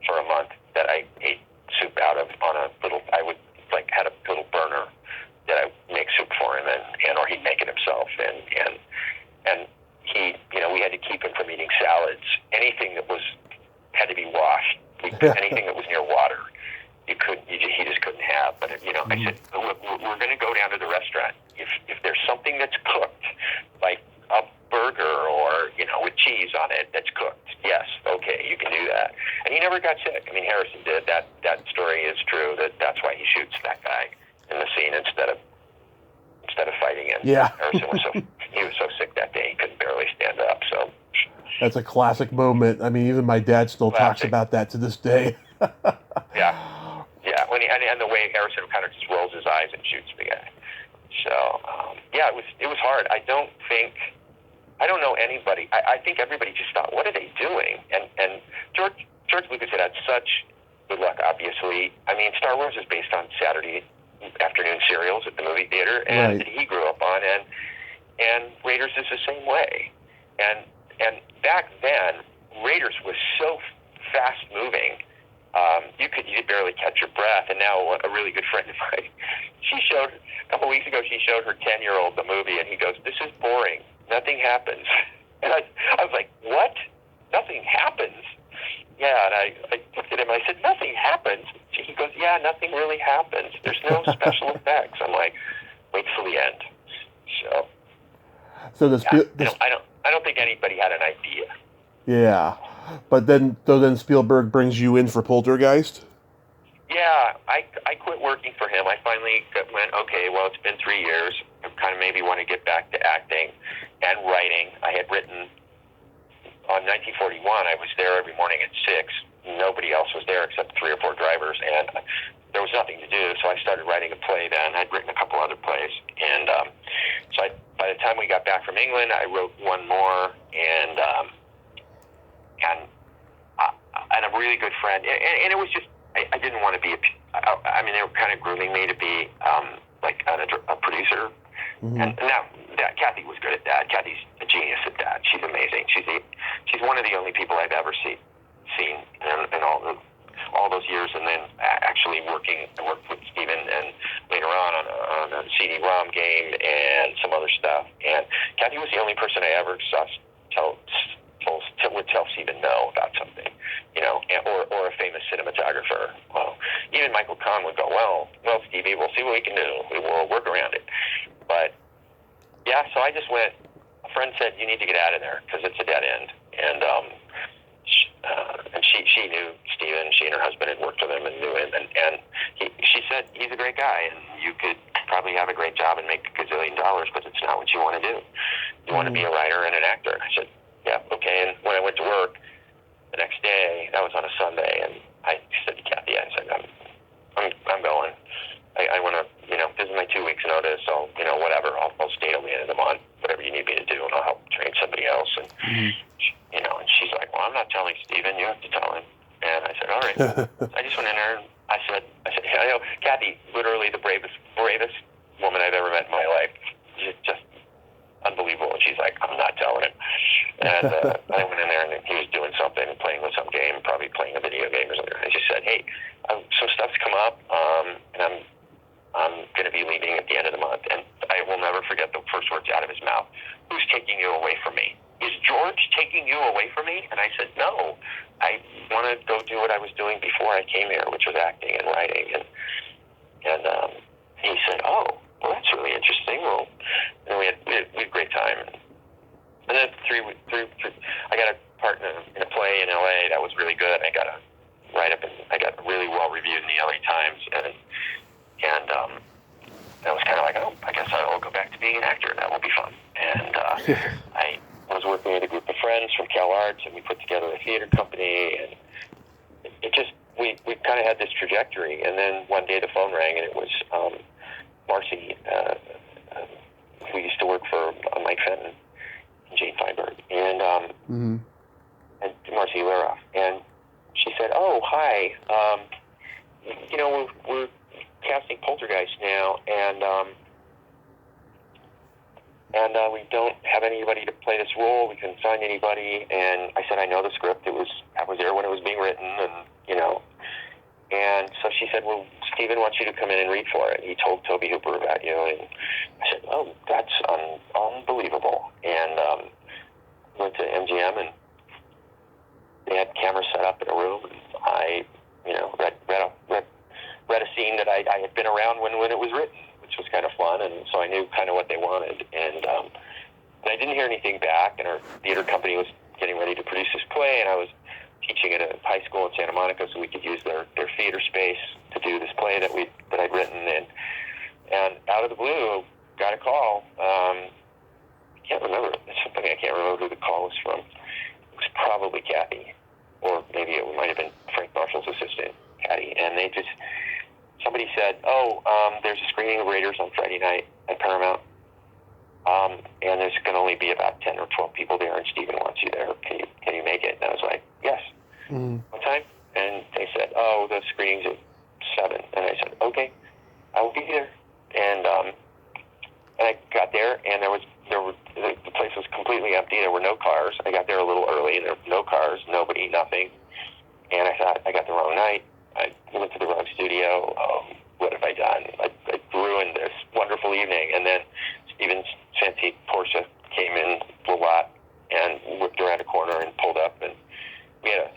for a month that I ate soup out of on a little, I would had a little burner that I make soup for him, or he'd make it himself, and he, we had to keep him from eating salads. Anything that had to be washed, anything that was near water, he just couldn't have. But I said, "Look, we're going to go down to the restaurant. If there's something that's cooked, like a burger or with cheese on it that's cooked, yes, okay, you can do that." And he never got sick. I mean, Harrison did. That story is true. That's why he shoots that guy in the scene instead of fighting him. Yeah. Harrison was so sick that day he could barely stand up. So that's a classic moment. I mean, even my dad still talks about that to this day. Yeah. And the way Harrison kind of just rolls his eyes and shoots the guy. So it was hard. I don't know anybody. I think everybody just thought, what are they doing? And George Lucas had such good luck, obviously. I mean, Star Wars is based on Saturday afternoon serials at the movie theater, and that he grew up on, and Raiders is the same way. And back then, Raiders was so fast moving, you could barely catch your breath. And now a really good friend of mine, a couple weeks ago, she showed her 10-year-old the movie, and he goes, "This is boring. Nothing happens." And I was like, "What? Nothing happens?" Yeah, and I looked at him and I said, "Nothing happens?" He goes, "Yeah, nothing really happens. There's no special effects." I'm like, "Wait till the end." So I don't think anybody had an idea. Yeah, but then Spielberg brings you in for Poltergeist. Yeah, I quit working for him. I finally went, okay, well, it's been 3 years. I kind of maybe want to get back to acting and writing. I had written on 1941. I was there every morning at 6. Nobody else was there except 3 or 4 drivers, and there was nothing to do. So I started writing a play then. I'd written a couple other plays, and by the time we got back from England, I wrote one more, and a really good friend, and it was just I didn't want to be. I mean, they were kind of grooming me to be a producer, and now Kathy was good at that. Kathy's a genius at that. She's amazing. She's one of the only people I've ever seen in all those years, and then actually I worked with Steven and later on a CD-ROM game and some other stuff. And Kathy was the only person I ever saw would tell Steven no about something, or a famous cinematographer. Well, even Michael Kahn would go, well, Stevie, we'll see what we can do. We will work around it. But yeah, so I just went. A friend said, "You need to get out of there because it's a dead end." And she knew Steven. She and her husband had worked with him and knew him. And she said, "He's a great guy, and you could probably have a great job and make $1 gazillion, but it's not what you want to do. You want to be a writer and an actor." And I said, "Yeah, okay." And when I went to work the next day, that was on a Sunday, and I said to Kathy, I said, I'm going. I want to, this is my 2 weeks notice, so, whatever. I'll stay till the end of the month, whatever you need me to do, and I'll help train somebody else. And, I just went in there and I said, I know Kathy, literally the bravest woman I've ever met in my life. She's just unbelievable. And she's like, I'm not telling him. And I went in there and he was doing something, playing with some game, probably playing a video game or something. I just said, hey, some stuff's come up, and I'm going to be leaving at the end of the month. And I will never forget the first words out of his mouth. Who's taking you away from me? Is George taking you away from me? And I said, no. I want to go do what I was doing before I came here, which was acting and writing. And he said, oh, well, that's really interesting. Well, and we had a great time. And then I got a part in a play in L.A. that was really good. I got a write-up, and I got really well reviewed in the L.A. Times. And I was kind of like, oh, I guess I'll go back to being an actor. That will be fun. And I was working with a group of friends from Cal Arts, and we put together a theater company, and it just, we kind of had this trajectory. And then one day the phone rang, and it was Marcy, who used to work for Mike Fenton and Jane Feinberg, and and Marcy Leroff. And she said, oh, hi, we're casting Poltergeist now, and we don't have anybody to play this role. We couldn't find anybody. And I said, I know the script. I was there when it was being written, and so she said, well, Steven wants you to come in and read for it. He told Tobe Hooper about you. And I said, oh, that's unbelievable. And went to MGM, and they had cameras set up in a room. And I, read a scene that I had been around when it was written, which was kind of fun. And so I knew kind of what they wanted. And I didn't hear anything back. And our theater company was getting ready to produce this play, and I was teaching at a high school in Santa Monica, so we could use their theater space to do this play that I'd written. And out of the blue, got a call. I can't remember. It's something I can't remember who the call was from. It was probably Kathy, or maybe it might have been Frank Marshall's assistant, Kathy. And somebody said, there's a screening of Raiders on Friday night at Paramount, and there's going to only be about 10 or 12 people there, and Steven wants you there. Can you make it? And I was like, yes. What time? And they said, the screening's at 7. And I said, okay, I will be there. And I got there, and the place was completely empty. There were no cars. I got there a little early, and there were no cars, nobody, nothing. And I thought, I got the wrong night. I went to the wrong studio. What have I done? I ruined this wonderful evening. And then Steven's fancy Porsche came in the lot and whipped around a corner and pulled up. And we had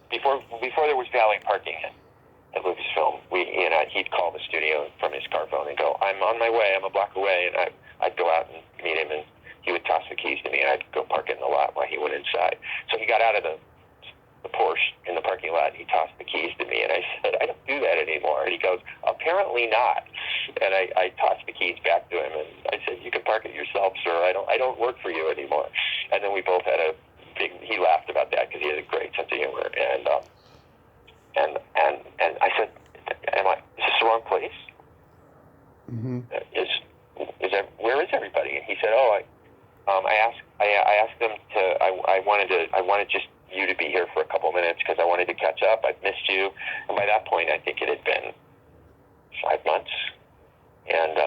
before there was valet parking at Lucasfilm, he'd call the studio from his car phone and go, I'm on my way, I'm a block away. And I'd go out and meet him, and he would toss the keys to me, and I'd go park it in the lot while he went inside. So he got out of the Porsche in the parking lot, and he tossed the keys to me, and I said, I don't do that anymore. And he goes, apparently not. And I tossed the keys back to him, and I said, you can park it yourself, sir. I don't work for you anymore. And then we both had he laughed about that because he had a great sense of humor. And I said, is this the wrong place? Where is everybody? And he said, I asked them to, I wanted just you to be here for a couple minutes because I wanted to catch up. I've missed you. And by that point, I think it had been 5 months. And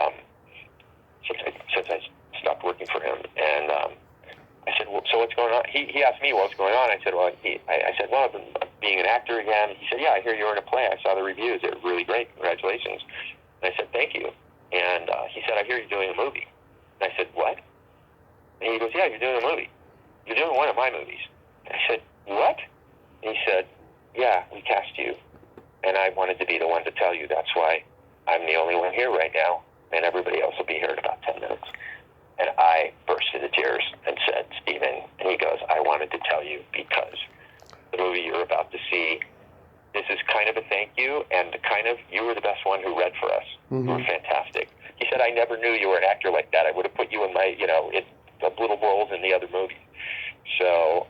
since I stopped working for him. And I said, well, so what's going on? He asked me what's going on. I said, well, I've been being an actor again. He said, yeah, I hear you're in a play. I saw the reviews. They're really great. Congratulations. And I said, thank you. And he said, I hear you're doing a movie. And I said, what? And he goes, yeah, you're doing a movie. You're doing one of my movies. And I said, what? And he said, yeah, we cast you. And I wanted to be the one to tell you. That's why I'm the only one here right now. And everybody else will be here in about 10 minutes. And I burst into tears and said, Steven, and he goes, I wanted to tell you because the movie you're about to see, this is kind of a thank you, and you were the best one who read for us. You were fantastic. He said, I never knew you were an actor like that. I would have put you in my, in the little roles in the other movie. So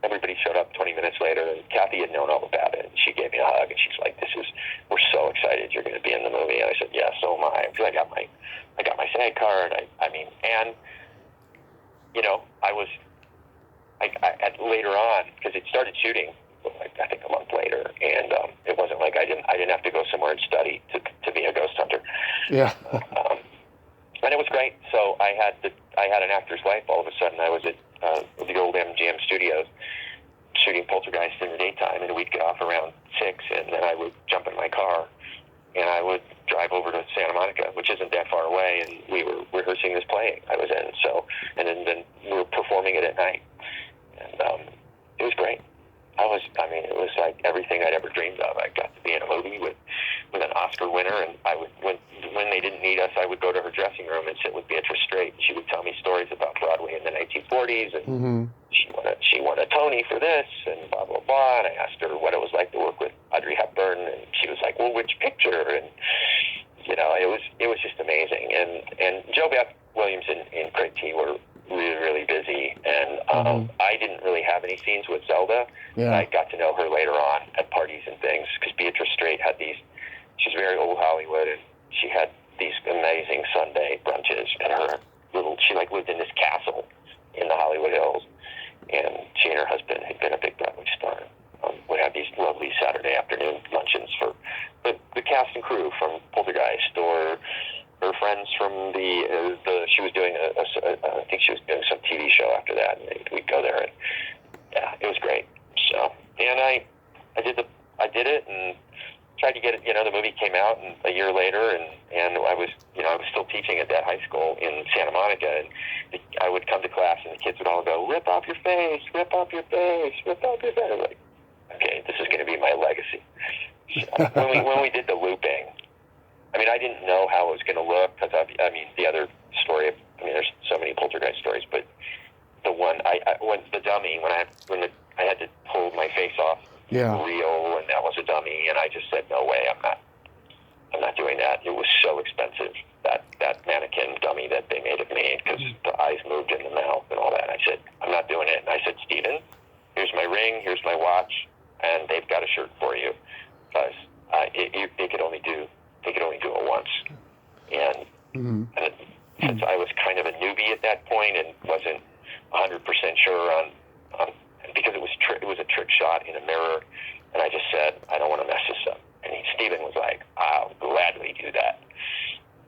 everybody showed up 20 minutes later, and Kathy had known all about it. And she gave me a hug, and she's like, we're so excited you're going to be in the movie. And I said, yeah, so am I, because I got my SAG card. I was later on, because it started shooting like I think a month later, and it wasn't like I didn't have to go somewhere and study to be a ghost hunter. Yeah. And it was great. So I had an actor's life. All of a sudden, I was at the old MGM studios shooting Poltergeist in the daytime, and we'd get off around 6, and then I would jump in my car, and I would drive over to Santa Monica, which isn't that far away, and we were rehearsing this play I was in. So, and then we were performing it at night, and it was great. It was like everything I'd ever dreamed of. I got to be in a movie with an Oscar winner, and I would, when they didn't need us, I would go to her dressing room and sit with Beatrice Straight. She would tell me stories about Broadway in the 1940s, and she won a Tony for this, and blah, blah, blah. And I asked her what it was like to work with Audrey Hepburn, and she was like, well, which picture? And, it was just amazing. And Joe Beth Williams and Craig T were really, really busy, and I didn't really have any scenes with Zelda. Yeah. I got to know her later on at parties and things, because Beatrice Straight had she's very old Hollywood, and she had these amazing Sunday brunches, and she lived in this castle in the Hollywood Hills, and she and her husband had been a big Broadway star. Would have these lovely Saturday afternoon luncheons for the cast and crew from Poltergeist, or her friends from she was doing I think she was doing some TV show after that, and we'd go there, and yeah, it was great. So, and I did it, and tried to get it. The movie came out, and a year later, and I was still teaching at that high school in Santa Monica, and I would come to class, and the kids would all go, "Rip off your face, rip off your face, rip off your face." I was like, okay, this is going to be my legacy. So, when we did the looping, I didn't know how it was going to look, because the other story, there's so many Poltergeist stories, but the one when the dummy, when I had to pull my face off, real, and that was a dummy, and I just said, no way, I'm not doing that. It was so expensive, that mannequin dummy that they made of me, because the eyes moved in the mouth and all that. I said, I'm not doing it. And I said, Steven, here's my ring, here's my watch, and they've got a shirt for you, because they could only do it once. And, and since I was kind of a newbie at that point and wasn't 100% sure on because it was a trick shot in a mirror, and I just said, I don't want to mess this up. And Steven was like, I'll gladly do that.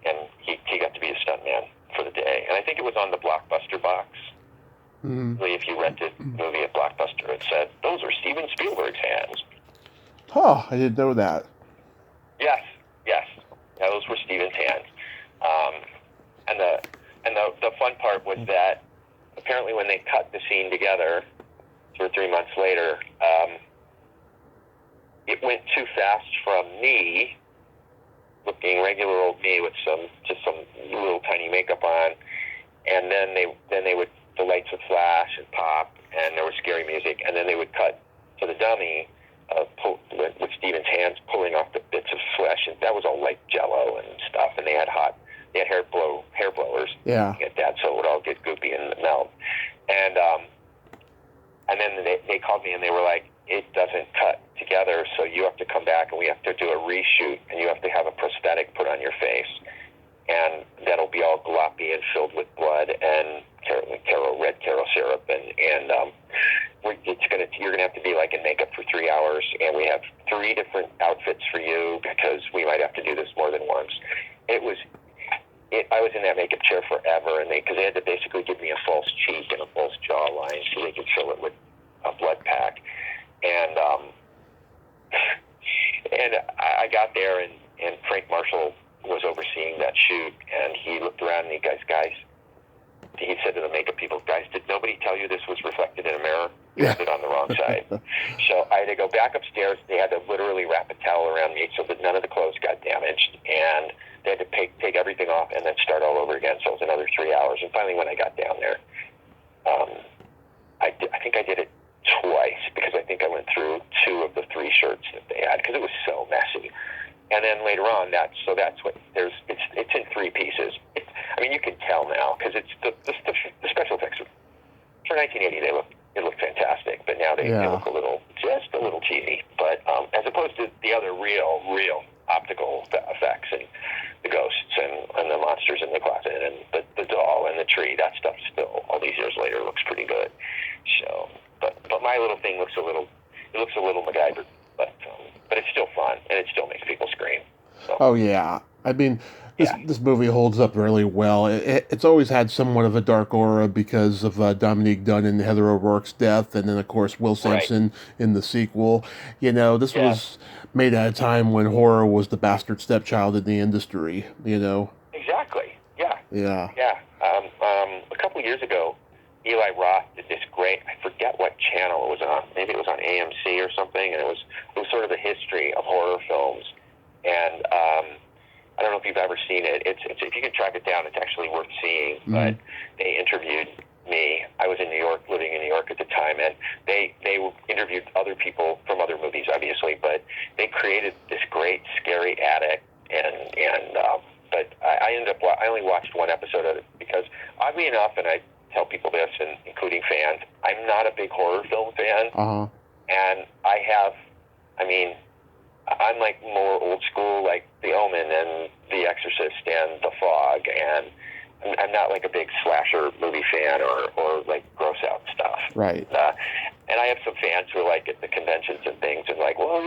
And he got to be a stuntman for the day. And I think it was on the Blockbuster box. If you rented the movie at Blockbuster, it said, those are Steven Spielberg's hands. Oh, I didn't know that. Yes. Yeah, those were Steven's hands. And the fun part was that apparently when they cut the scene together 2 or 3 months later, it went too fast from me, looking regular old me with some little tiny makeup on, and then the lights would flash and pop, and there was scary music, and then they would cut to the dummy with Steven's hands pulling off the bits of flesh, and that was all like Jello and stuff, and they had hair blowers, at that, so it would all get goopy and melt, and then they called me and they were like, it doesn't cut together, so you have to come back and we have to do a reshoot, and you have to have a prosthetic put on your face, and that'll be all gloppy and filled with blood and red Caro syrup, and you're gonna have to be like in makeup for 3 hours, and we have 3 different outfits for you because we might have to do this more than once. I was in that makeup chair forever, and because they had to basically give me a false cheek and a false jawline so they could fill it with a blood pack, and I got there, and Frank Marshall was overseeing that shoot, and he looked around and he said to the makeup people, guys, did nobody tell you this was reflected in a mirror? You had it on the wrong side. So I had to go back upstairs. They had to literally wrap a towel around me so that none of the clothes got damaged, and they had to take everything off and then start all over again. So it was another 3 hours. And finally, when I got down there, I think I did it twice, because I think I went through 2 of the 3 shirts that they had, because it was so messy. And then later on, that's what it's in 3 pieces. You can tell now, because it's the special effects for 1980. It looked fantastic, but now they look just a little cheesy. But as opposed to the other real optical effects and the ghosts and the monsters in the closet and the doll and the tree, that stuff still all these years later looks pretty good. So, but my little thing looks a little It looks a little MacGyver, but it's still fun, and it still makes people scream. So. Oh yeah, I mean, this movie holds up really well. It's always had somewhat of a dark aura because of Dominique Dunne and Heather O'Rourke's death, and then of course Will Sampson in the sequel. You know, this was made at a time when horror was the bastard stepchild in the industry. You know. Exactly. Yeah. Yeah. Yeah. A couple years ago, Eli Roth did this great. I forget what channel it was on. Maybe it was on AMC or something, and it was sort of a history of horror films. And I don't know if you've ever seen it. It's if you can track it down, it's actually worth seeing. Mm-hmm. But they interviewed me. I was in New York, living in New York at the time, and they interviewed other people from other movies, obviously. But they created this great scary attic, but I only watched one episode of it because, oddly enough, and I tell people this, and including fans, I'm not a big horror film fan, and I'm like more old school, like The Omen and The Exorcist and The Fog, and I'm not like a big slasher movie fan or like gross out stuff. Right. And I have some fans who are like at the conventions and things and like, well,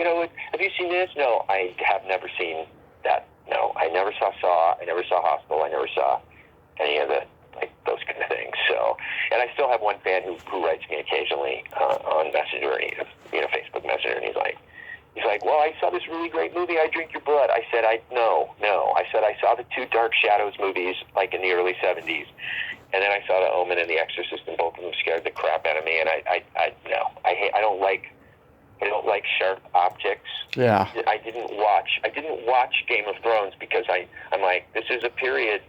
have you seen this? No, I have never seen that. No, I never saw Saw. I never saw Hostel. I never saw any of those kind of things. So, and I still have one fan who writes me occasionally on Messenger, Facebook Messenger, and he's like, well, I saw this really great movie, I Drink Your Blood. I said, no. I said, I saw the two Dark Shadows movies, like in the early 70s. And then I saw The Omen and The Exorcist, and both of them scared the crap out of me. And I don't like sharp optics. Yeah. I didn't watch Game of Thrones because I'm like, this is a period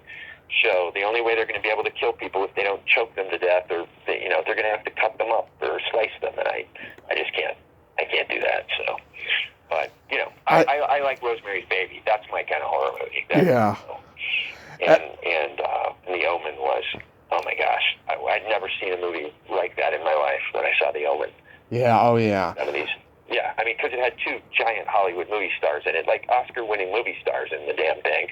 show. The only way they're going to be able to kill people if they don't choke them to death, or they're going to have to cut them up or slice them. And I just can't. I can't do that. So, but I like Rosemary's Baby. That's my kind of horror movie. And The Omen was, oh my gosh, I'd never seen a movie like that in my life when I saw The Omen. Yeah. Oh yeah. Yeah, I mean, because it had two giant Hollywood movie stars in it, like Oscar-winning movie stars in the damn thing,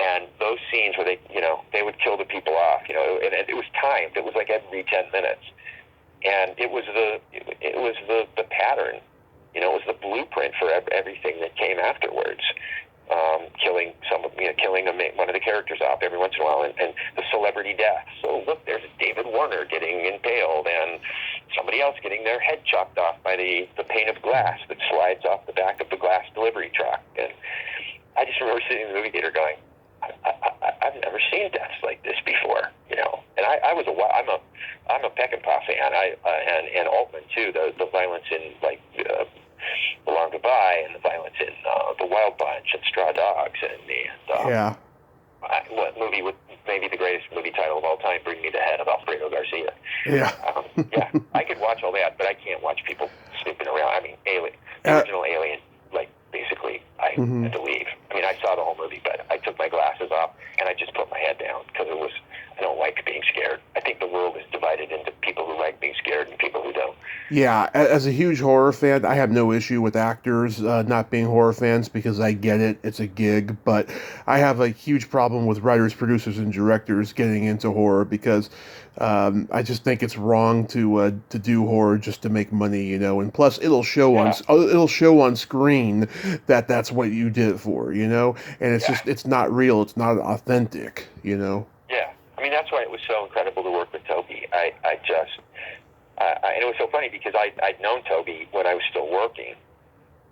and those scenes where they would kill the people off, and it was timed. It was like every 10 minutes, and it was the pattern. It was the blueprint for everything that came afterwards. Killing one of the characters off every once in a while, and the celebrity death. So look, there's David Warner getting impaled, and somebody else getting their head chopped off by the pane of glass that slides off the back of the glass delivery truck. And I just remember sitting in the movie theater going, I've never seen deaths like this before, And I'm a Peckinpah fan. And Altman too. The violence in The Long Goodbye, and the violence in The Wild Bunch and Straw Dogs, what movie with maybe the greatest movie title of all time, Bring Me the Head, of Alfredo Garcia. Yeah. I could watch all that, but I can't watch people snooping around. I mean, the original Alien, basically, I had to leave. I mean, I saw the whole movie, but I took my glasses off and I just put my head down because I don't like being scared. I think the world is divided into people who like being scared and people who don't. Yeah, as a huge horror fan, I have no issue with actors not being horror fans because I get it. It's a gig. But I have a huge problem with writers, producers, and directors getting into horror because I just think it's wrong to do horror just to make money, And plus, it'll show on screen that that's what you did it for, And it's just, it's not real. It's not authentic, Yeah. I mean, that's why it was so incredible to work with Tobe. And it was so funny because I'd known Tobe when I was still working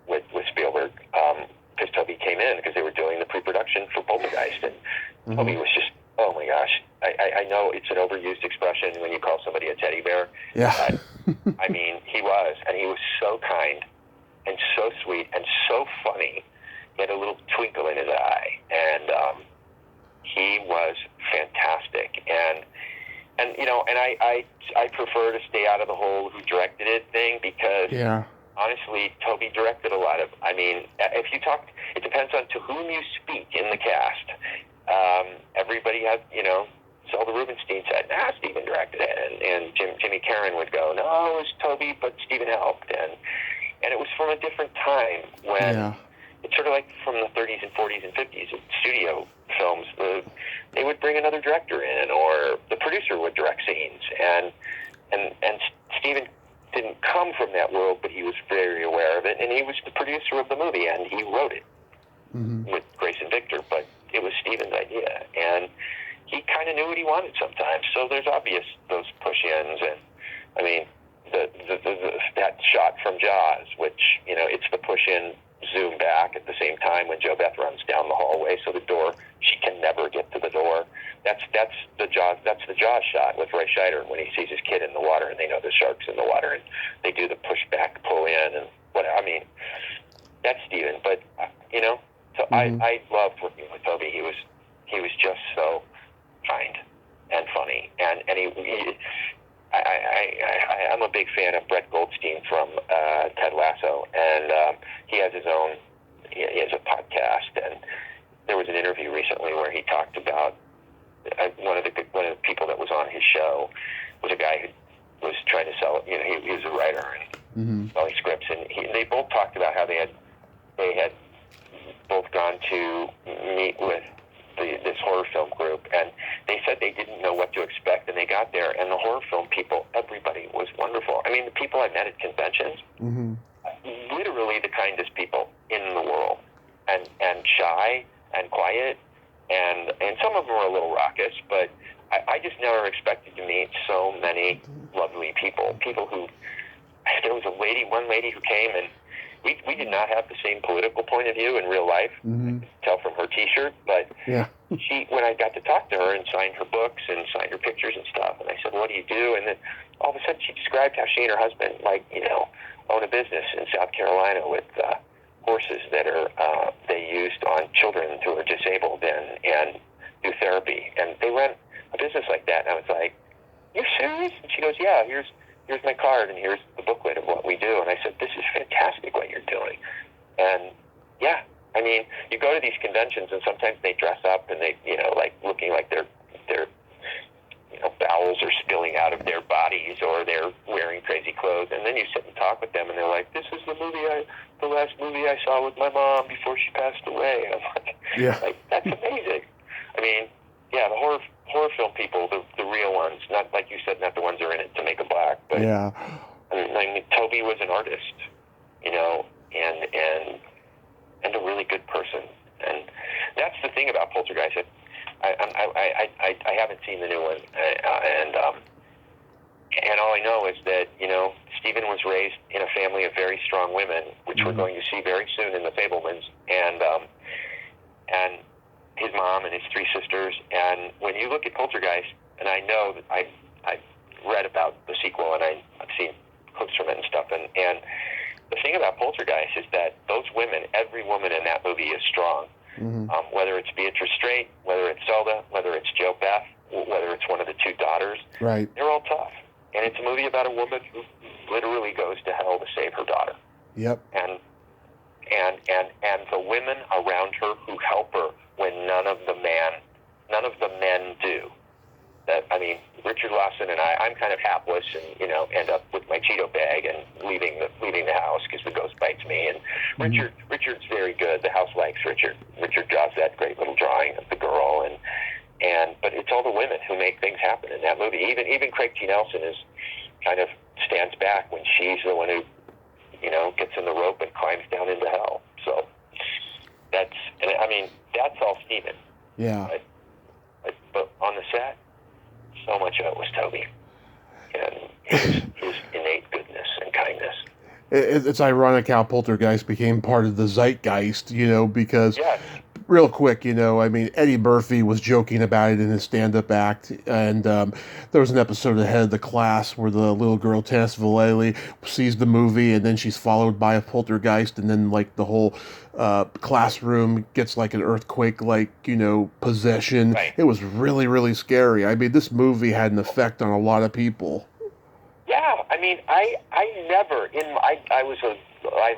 with Spielberg, because Tobe came in because they were doing the pre-production for Poltergeist, and Tobe was just, oh my gosh, I know it's an overused expression when you call somebody a teddy bear. Yeah. I mean, he was so kind and so sweet and so funny. He had a little twinkle in his eye, and he was fantastic. And I prefer to stay out of the whole who directed it thing because honestly, Tobe directed a lot of. I mean, if you talk, it depends on to whom you speak in the cast. Everybody has, Zelda Rubinstein said, Steven directed it, and Jimmy Caron would go, no, it was Tobe, but Steven helped, and it was from a different time when it's sort of like from the 30s and 40s and 50s in studio films. They would bring another director in, or the producer would direct scenes, and Steven didn't come from that world, but he was very aware of it, and he was the producer of the movie, and he wrote it with Grace and Victor, but it was Steven's idea, and he kind of knew what he wanted sometimes. So there's obvious those push-ins, and I mean, that shot from Jaws, which, you know, it's the push-in, zoom back at the same time when Jo Beth runs down the hallway, so the door, she can never get to the door. That's the Jaws shot with Roy Scheider when he sees his kid in the water and they know the shark's in the water and they do the push back, pull in, and whatever. I mean, that's Steven. But you know, so I loved working with Tobe. He was just so kind and funny, and I'm a big fan of Brett Goldstein from Ted Lasso, and he has his own. He has a podcast, and there was an interview recently where he talked about one of the people that was on his show was a guy who was trying to sell. You know, he was a writer and selling scripts, and they both talked about how they had both gone to meet with this horror film group, and they said they didn't know what to expect, and they got there, and the horror film people, everybody was wonderful. I mean, the people I met at conventions, literally the kindest people in the world, and shy and quiet, and some of them were a little raucous, but I just never expected to meet so many lovely people who, there was one lady who came, and we did not have the same political point of view in real life. I could tell from her T-shirt, but when I got to talk to her and sign her books and sign her pictures and stuff, and I said, "What do you do?" And then all of a sudden she described how she and her husband, own a business in South Carolina with horses that are they used on children who are disabled and do therapy, and they run a business like that. And I was like, "You're serious?" And she goes, "Yeah, here's my card, and here's the booklet of what we do." And I said, "This is fantastic what you're doing." And yeah, I mean, you go to these conventions, and sometimes they dress up, and they, like looking like their bowels are spilling out of their bodies, or they're wearing crazy clothes. And then you sit and talk with them, and they're like, "This is the last movie I saw with my mom before she passed away." And I'm like, that's amazing. I mean, yeah, the horror film people, the real ones, not like you said, not the ones who are in it to make a buck, but I mean, Tobe was an artist, and a really good person, and that's the thing about Poltergeist. I haven't seen the new one, and all I know is that Steven was raised in a family of very strong women, which we're going to see very soon in The Fabelmans, and his mom and his three sisters. And when you look at Poltergeist, and I know that I've read about the sequel, and I've seen clips from it and stuff, and the thing about Poltergeist is that those women, every woman in that movie is strong. Whether it's Beatrice Straight, whether it's Zelda, whether it's Jo Beth, whether it's one of the two daughters, right? They're all tough. And it's a movie about a woman who literally goes to hell to save her daughter. Yep. And the women around her who help her when none of the men do. That, I mean, Richard Lawson and I'm kind of hapless, and end up with my Cheeto bag and leaving the house because the ghost bites me. And Richard's very good. The house likes Richard. Richard draws that great little drawing of the girl, but it's all the women who make things happen in that movie. Even Craig T. Nelson kind of stands back when she's the one who gets in the rope and climbs down into hell. So that's all Steven. Yeah. But on the set, so much of it was Tobe, and his innate goodness and kindness. It's ironic how Poltergeist became part of the zeitgeist, because real quick, Eddie Murphy was joking about it in his stand-up act, and there was an episode ahead of The Class where the little girl, Tanis Vallely, sees the movie, and then she's followed by a poltergeist, and then, the whole classroom gets, an earthquake, possession. Right. It was really, really scary. I mean, this movie had an effect on a lot of people. Yeah, I mean, I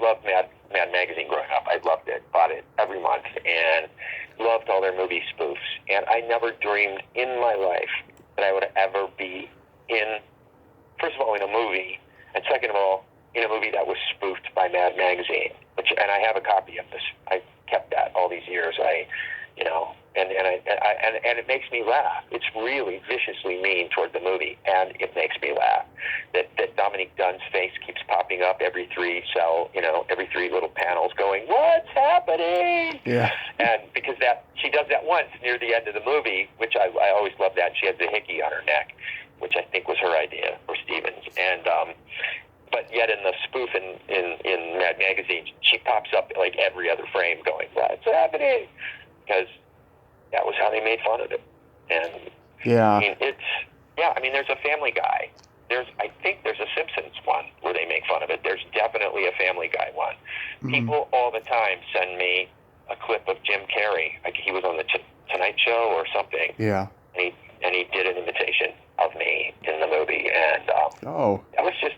loved Mad Magazine growing up. I loved it, bought it every month, and loved all their movie spoofs. And I never dreamed in my life that I would ever be first of all, in a movie, and second of all, in a movie that was spoofed by Mad Magazine. And I have a copy of this. I kept that all these years. And it makes me laugh. It's really viciously mean toward the movie, and it makes me laugh. That Dominique Dunn's face keeps popping up every three little panels, going, "What's happening?" Yeah. And because she does that once near the end of the movie, which I always love that. She has the hickey on her neck, which I think was her idea, or Steven's, and but yet in the spoof in Mad Magazine, she pops up like every other frame, going, "What's happening?" Because that was how they made fun of it. And yeah, I mean, there's a Family Guy. I think there's a Simpsons one where they make fun of it. There's definitely a Family Guy one. Mm-hmm. People all the time send me a clip of Jim Carrey. Like he was on the Tonight Show or something. Yeah. And he did an imitation of me in the movie, and that was just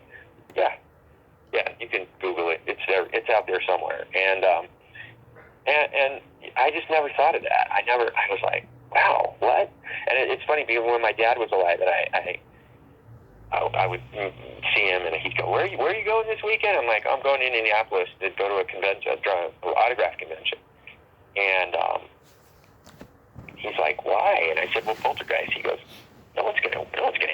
you can Google it. It's there. It's out there somewhere. And I just never thought of that. I was like, wow, what? And it's funny because when my dad was alive, and I would see him, and he'd go, where are you going this weekend? I'm like, I'm going to Indianapolis to go to a convention, an autograph convention. And he's like, why? And I said, well, Poltergeist. He goes, no one's gonna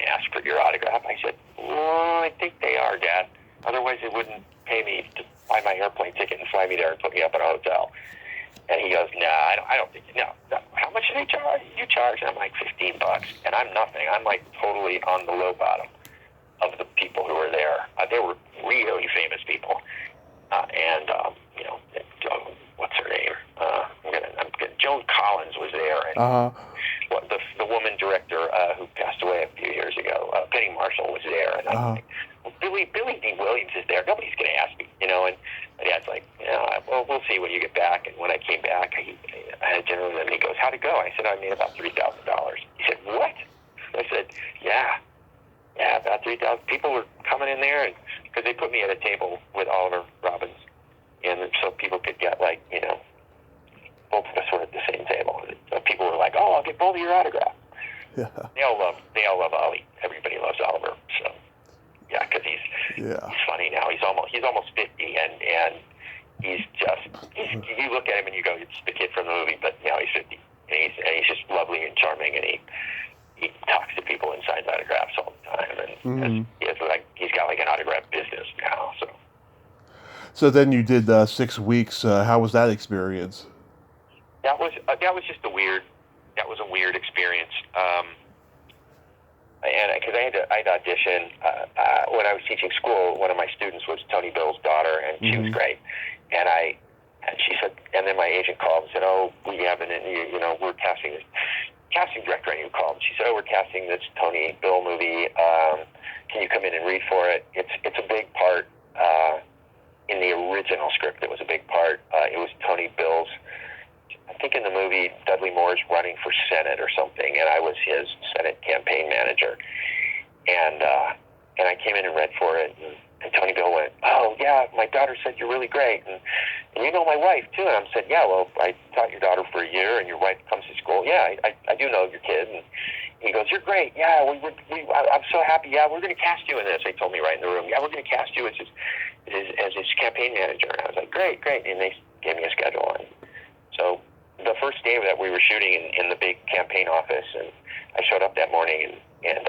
ask for your autograph. I said, well, I think they are, Dad. Otherwise, they wouldn't pay me to buy my airplane ticket and fly me there and put me up in a hotel. And he goes, nah, I don't think, no. How much do they charge? You charge? And I'm like, $15. And I'm nothing. I'm like totally on the low bottom of the people who were there. They were really famous people. What's her name? Joan Collins was there. And the woman director who passed away a few years ago, Penny Marshall, was there. And I'm like, well, Billy D. Williams is there. Nobody's going to ask me, And my dad's like, well, we'll see when you get back. And when I came back, I had dinner with him, and he goes, how'd it go? I said, I made about $3,000. He said, what? I said, yeah, about 3,000. People were coming in there, because they put me at a table with Oliver Robbins, and so people could get, both of us were at the same table. So people were like, oh, I'll get both of your autographs. Yeah. They all love Ollie. Everybody loves Oliver. So, yeah, because he's funny now. He's almost 50, and he's you look at him and you go, it's the kid from the movie, but now he's 50, and he's just lovely and charming, and he talks to people and signs autographs all the time, and he's got like an autograph business now. So then you did 6 weeks. How was that experience? That was just a weird experience. And because I had to audition when I was teaching school. One of my students was Tony Bill's daughter, and she was great. And she said, and then my agent called and said, oh, we have we're casting this casting director. And you called, and she said, oh, we're casting this Tony Bill movie. Can you come in and read for it? It's a big part in the original script. It was a big part. It was Tony Bill's. I think in the movie, Dudley Moore's running for Senate or something, and I was his Senate campaign manager. And I came in and read for it, and Tony Bill went, oh, yeah, my daughter said you're really great, and you know my wife, too. And I said, yeah, well, I taught your daughter for a year, and your wife comes to school. Yeah, I do know your kid. And he goes, you're great. Yeah, I'm so happy. Yeah, we're going to cast you in this. They told me right in the room. Yeah, we're going to cast you as his campaign manager. And I was like, great. And they gave me a schedule. And so the first day that we were shooting in the big campaign office, and I showed up that morning, and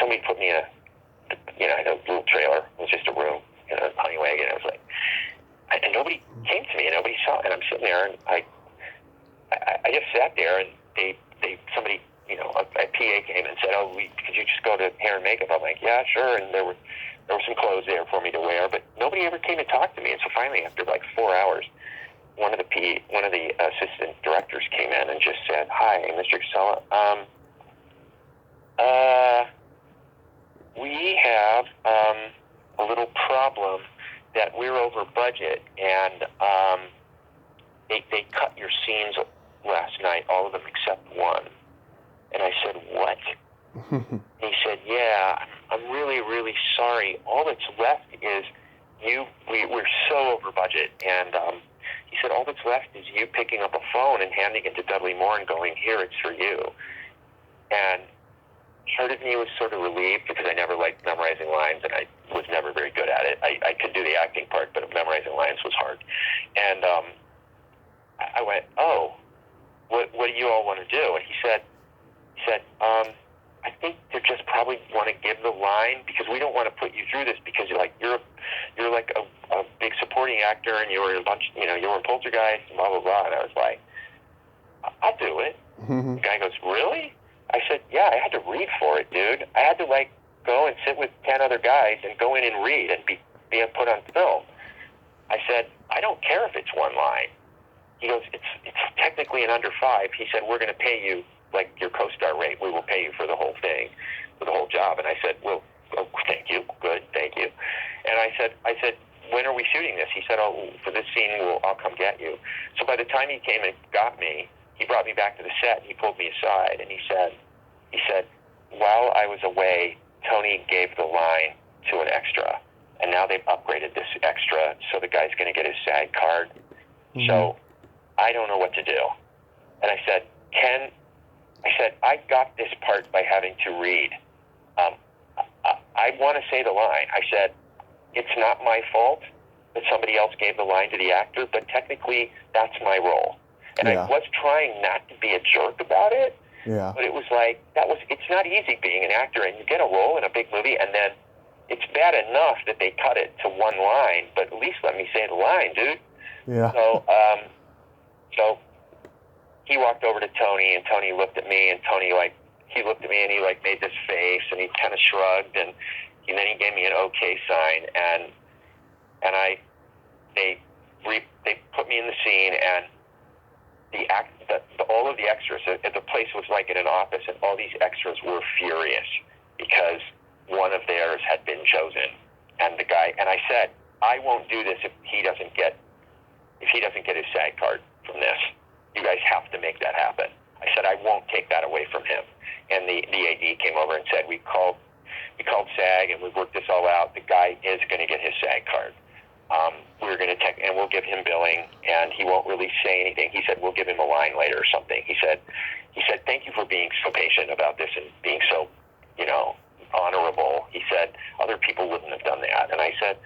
somebody put me in a little trailer. It was just a room in a honey wagon. I was like, and nobody came to me, and nobody saw. And I'm sitting there, and I just sat there, and somebody, a PA came and said, oh, could you just go to hair and makeup? I'm like, yeah, sure. And there were some clothes there for me to wear, but nobody ever came to talk to me. And so finally, after like 4 hours, one of the assistant directors came in and just said, hi, Mr. Casella, we have a little problem that we're over budget, and they cut your scenes last night, all of them except one. And I said, what? And he said, yeah, I'm really, really sorry. All that's left is we're so over budget, and he said, all that's left is you picking up a phone and handing it to Dudley Moore and going, here, it's for you. And part of me was sort of relieved, because I never liked memorizing lines, and I was never very good at it. I could do the acting part, but memorizing lines was hard. And I went, oh, what do you all want to do? And he said, said, I think they just probably want to give the line because we don't want to put you through this because you're like a big supporting actor and you were in a bunch, you were in Poltergeist and blah blah blah. And I was like, I'll do it. Mm-hmm. The guy goes, really? I said, yeah. I had to read for it, dude. I had to go and sit with 10 other guys and go in and read and be put on film. I said, I don't care if it's one line. He goes, it's technically an under 5. He said, we're going to pay you like your co-star rate. We will pay you for the whole thing, for the whole job. And I said, well, oh, thank you. Good, thank you. And I said, when are we shooting this? He said, oh, for this scene, I'll come get you. So by the time he came and got me, he brought me back to the set. He pulled me aside and he said, while I was away, Tony gave the line to an extra. And now they've upgraded this extra, so the guy's going to get his SAG card. Mm-hmm. So I don't know what to do. And I said, I got this part by having to read. I want to say the line. I said, it's not my fault that somebody else gave the line to the actor, but technically that's my role. And I was trying not to be a jerk about it, but it was like, it's not easy being an actor, and you get a role in a big movie, and then it's bad enough that they cut it to one line, but at least let me say the line, dude. Yeah. So he walked over to Tony, and Tony looked at me, and Tony, he looked at me, and he, made this face, and he kind of shrugged, and then he gave me an okay sign, and they put me in the scene, and all of the extras, the place was like in an office, and all these extras were furious because one of theirs had been chosen, and I said, I won't do this if he doesn't get his SAG card from this. You guys have to make that happen. I said, I won't take that away from him. And the AD came over and said, we called SAG and we worked this all out. The guy is going to get his SAG card. We're going to and we'll give him billing, and he won't really say anything. He said, we'll give him a line later or something. He said, thank you for being so patient about this and being so, honorable. He said, other people wouldn't have done that. And I said,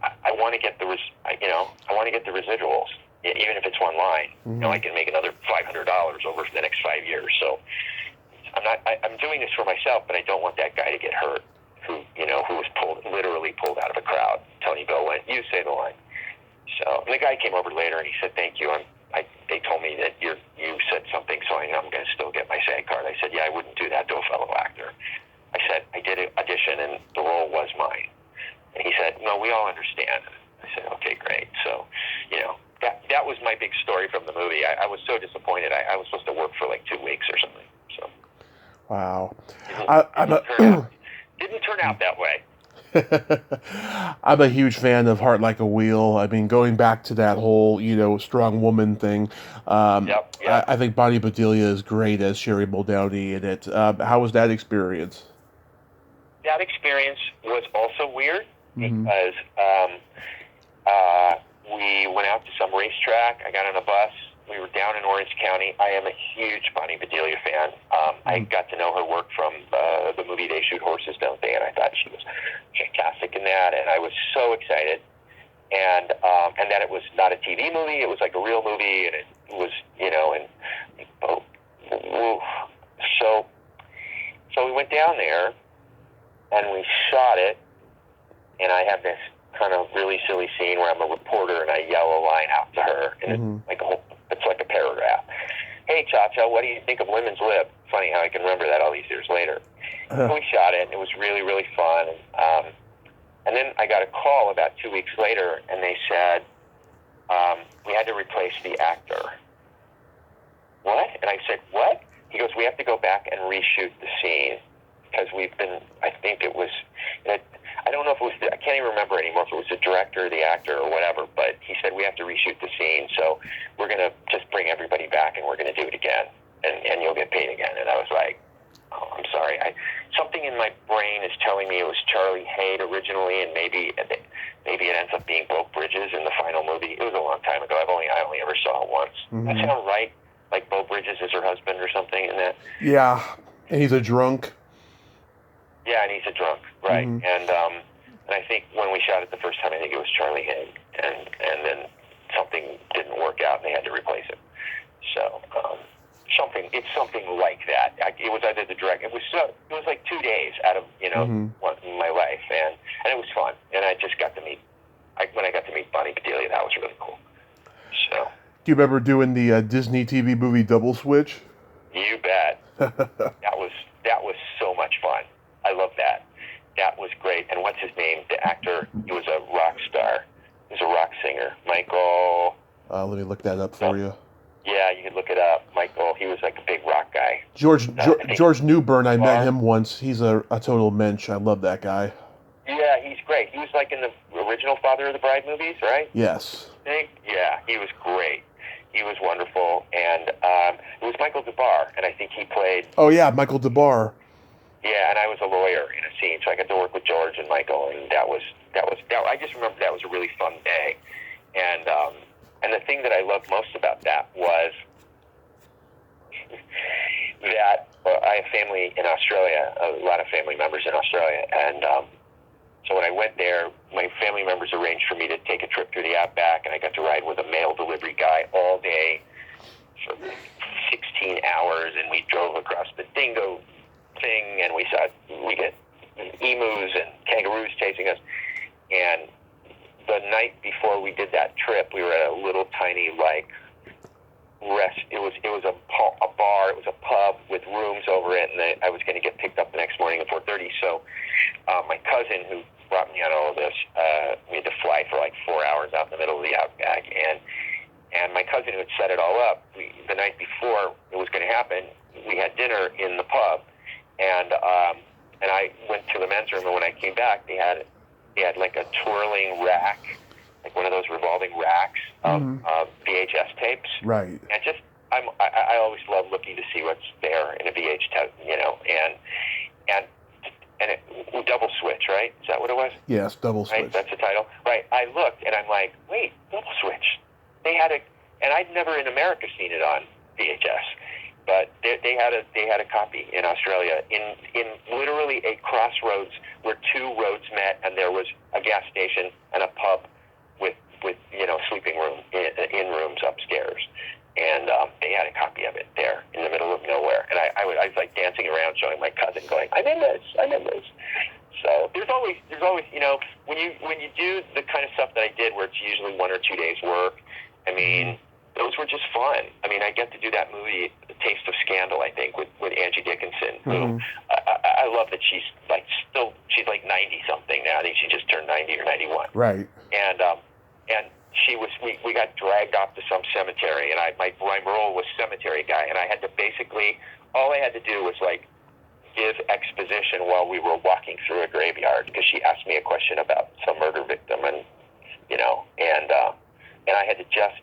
I want to get the residuals, even if it's one line. Mm-hmm. I can make another $500 over the next 5 years. So I'm doing this for myself, but I don't want that guy to get hurt. Who was literally pulled out of a crowd. Tony Bill went, you say the line. So, and the guy came over later and he said, thank you. They told me that you said something, so I'm going to still get my SAG card. I said, yeah, I wouldn't do that to a fellow actor. I said, I did an audition and the role was mine. And he said, no, we all understand. I said, okay, great. So, that was my big story from the movie. I was so disappointed. I was supposed to work for 2 weeks or something. So. Wow. Didn't turn out that way. I'm a huge fan of Heart Like a Wheel. I mean, going back to that whole, strong woman thing. Yep. I think Bonnie Bedelia is great as Sherry Muldowney in it. How was that experience? That experience was also weird because we went out to some racetrack. I got on a bus. We were down in Orange County. I am a huge Bonnie Bedelia fan. I got to know her work from the movie They Shoot Horses, Don't They? And I thought she was fantastic in that. And I was so excited. And that it was not a TV movie. It was like a real movie. And it was, so we went down there and we shot it. And I have this kind of really silly scene where I'm a reporter and I yell a line out to her. And it's like a paragraph. Hey, Cha-Cha, what do you think of women's lib? Funny how I can remember that all these years later. So we shot it, and it was really, really fun. And then I got a call about 2 weeks later, and they said, we had to replace the actor. What? And I said, what? He goes, we have to go back and reshoot the scene because I don't know if it was, I can't even remember anymore if it was the director, the actor, or whatever, but he said we have to reshoot the scene, so we're going to just bring everybody back and we're going to do it again, and you'll get paid again. And I was like, oh, I'm sorry. Something in my brain is telling me it was Charlie Haid originally, and maybe it ends up being Broke Bridges in the final movie. It was a long time ago. I only ever saw it once. That sound right? Like Bo Bridges is her husband or something in that? Yeah, and he's a drunk. Yeah, and he's a drunk, right? And I think when we shot it the first time, I think it was Charlie Haid, and then something didn't work out, and they had to replace it. So It's something like that. It was either the direct. It was like 2 days out of my life, and it was fun. And I just got to meet. When I got to meet Bonnie Bedelia, that was really cool. So. Do you remember doing the Disney TV movie Double Switch? You bet. That was so much fun. I love that. That was great. And what's his name? The actor. He was a rock star. He was a rock singer. Michael. Let me look that up for you. Yeah, you can look it up. Michael. He was like a big rock guy. George Newbern. I met him once. He's a total mensch. I love that guy. Yeah, he's great. He was like in the original Father of the Bride movies, right? Yes. Yeah, he was great. He was wonderful, and it was Michael DeBar, and I think he played. Oh yeah, Michael DeBar. Yeah, and I was a lawyer in a scene, so I got to work with George and Michael, and that was. I just remember that was a really fun day, and the thing that I loved most about that was that I have family in Australia, a lot of family members in Australia, and so when I went there, my family members arranged for me to take a trip through the outback, and I got to ride with a mail delivery guy all day for 16 hours, and we drove across the dingo thing, and we get emus and kangaroos chasing us. And the night before we did that trip, we were at a little tiny rest. It was a bar. It was a pub with rooms over it, and I was going to get picked up the next morning at 4:30. So my cousin, who brought me on all of this, we had to fly for like 4 hours out in the middle of the outback, and my cousin, who had set it all up, the night before it was going to happen, we had dinner in the pub, and I went to the men's room, and when I came back, they had like a twirling rack, like one of those revolving racks of VHS tapes. Right. And I always love looking to see what's there in a VH tape, and it Double Switch, right? Is that what it was? Yes, Double Switch. Right, that's the title. Right. I looked and I'm like, wait, Double Switch. They had and I'd never in America seen it on VHS, but they had a copy in Australia in literally a crossroads where two roads met, and there was a gas station and a pub with sleeping room in rooms upstairs. And they had a copy of it there in the middle of nowhere. And I was like dancing around showing my cousin going, I'm in this. So there's always, when you do the kind of stuff that I did where it's usually 1 or 2 days work, I mean, those were just fun. I mean, I get to do that movie, Taste of Scandal, I think, with Angie Dickinson, who I love that she's like 90 something now. I think she just turned 90 or 91. Right. And we got dragged off to some cemetery, and my role was cemetery guy, and all I had to do was like give exposition while we were walking through a graveyard, because she asked me a question about some murder victim, and I had to just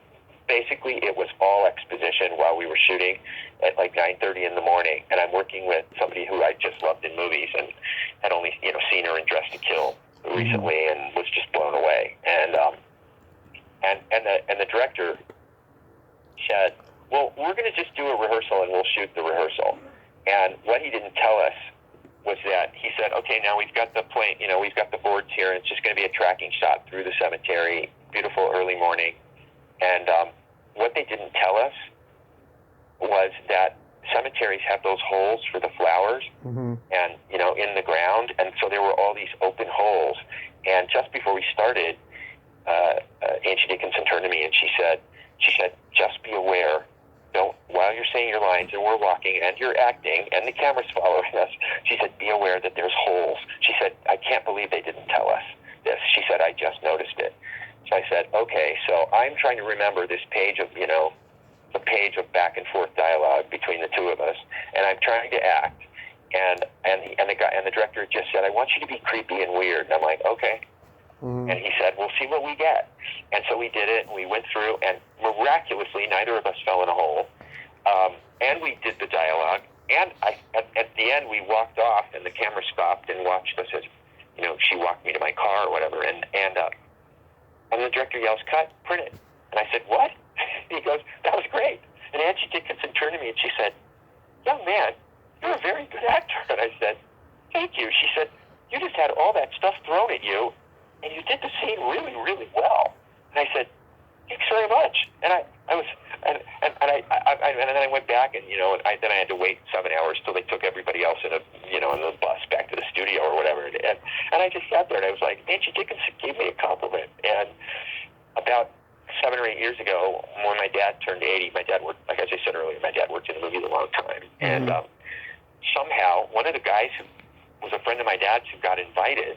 basically, it was all exposition while we were shooting at like 9:30 in the morning, and I'm working with somebody who I just loved in movies and had only seen her in Dress to Kill recently, and was just blown away. And the director said, well, we're going to just do a rehearsal and we'll shoot the rehearsal. And what he didn't tell us was that he said, okay, now we've got the plane, we've got the boards here, and it's just going to be a tracking shot through the cemetery, beautiful early morning. And what they didn't tell us was that cemeteries have those holes for the flowers, and in the ground, and so there were all these open holes. And just before we started, Angie Dickinson turned to me and she said, just be aware, while you're saying your lines and we're walking and you're acting and the camera's following us, she said, be aware that there's holes. She said, I can't believe they didn't tell us this. She said, I just noticed it. So I said, okay, so I'm trying to remember this page of, the page of back and forth dialogue between the two of us, and I'm trying to act, and the director just said, I want you to be creepy and weird. And I'm like, okay. And he said, we'll see what we get. And so we did it, and we went through, and miraculously, neither of us fell in a hole. And we did the dialogue, and at the end, we walked off, and the camera stopped and watched us as, she walked me to my car or whatever, and the director yells, cut, print it. And I said, what? He goes, that was great. And Angie Dickinson turned to me, and she said, young man, you're a very good actor. And I said, thank you. She said, you just had all that stuff thrown at you, and you did the scene really, really well. And I said, thanks very much. And I was, and then I went back, and then I had to wait 7 hours till they took everybody else in on the bus back to the studio or whatever, and I just sat there and I was like, Nancy Dickinson gave me a compliment. And about 7 or 8 years ago, when my dad turned 80, my dad worked, like as I said earlier, my dad worked in the movies a long time, and somehow one of the guys who was a friend of my dad's who got invited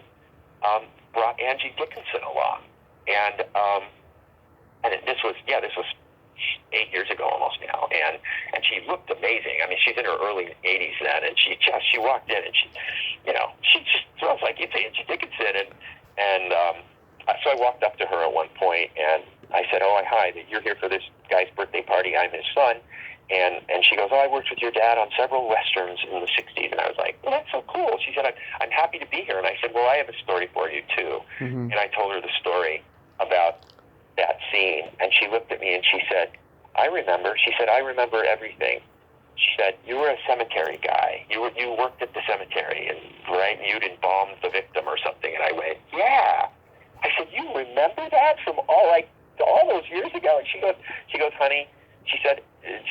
brought Angie Dickinson along, and this was 8 years ago almost now, and she looked amazing. I mean, she's in her early 80s then, and she walked in, and she just smells like it's Angie Dickinson, and so I walked up to her at one point, and I said, "Oh, hi, you're here for this guy's birthday party. I'm his son." And she goes, "Oh, I worked with your dad on several westerns in the 60s. And I was like, "Well, that's so cool." She said, I'm happy to be here. And I said, "Well, I have a story for you, too." And I told her the story about that scene. And she looked at me and she said, "I remember." She said, "I remember everything." She said, "You were a cemetery guy. You worked at the cemetery, and right? And you'd embalmed the victim or something." And I went, "Yeah." I said, "You remember that from all those years ago?" And she goes, "Honey," she said,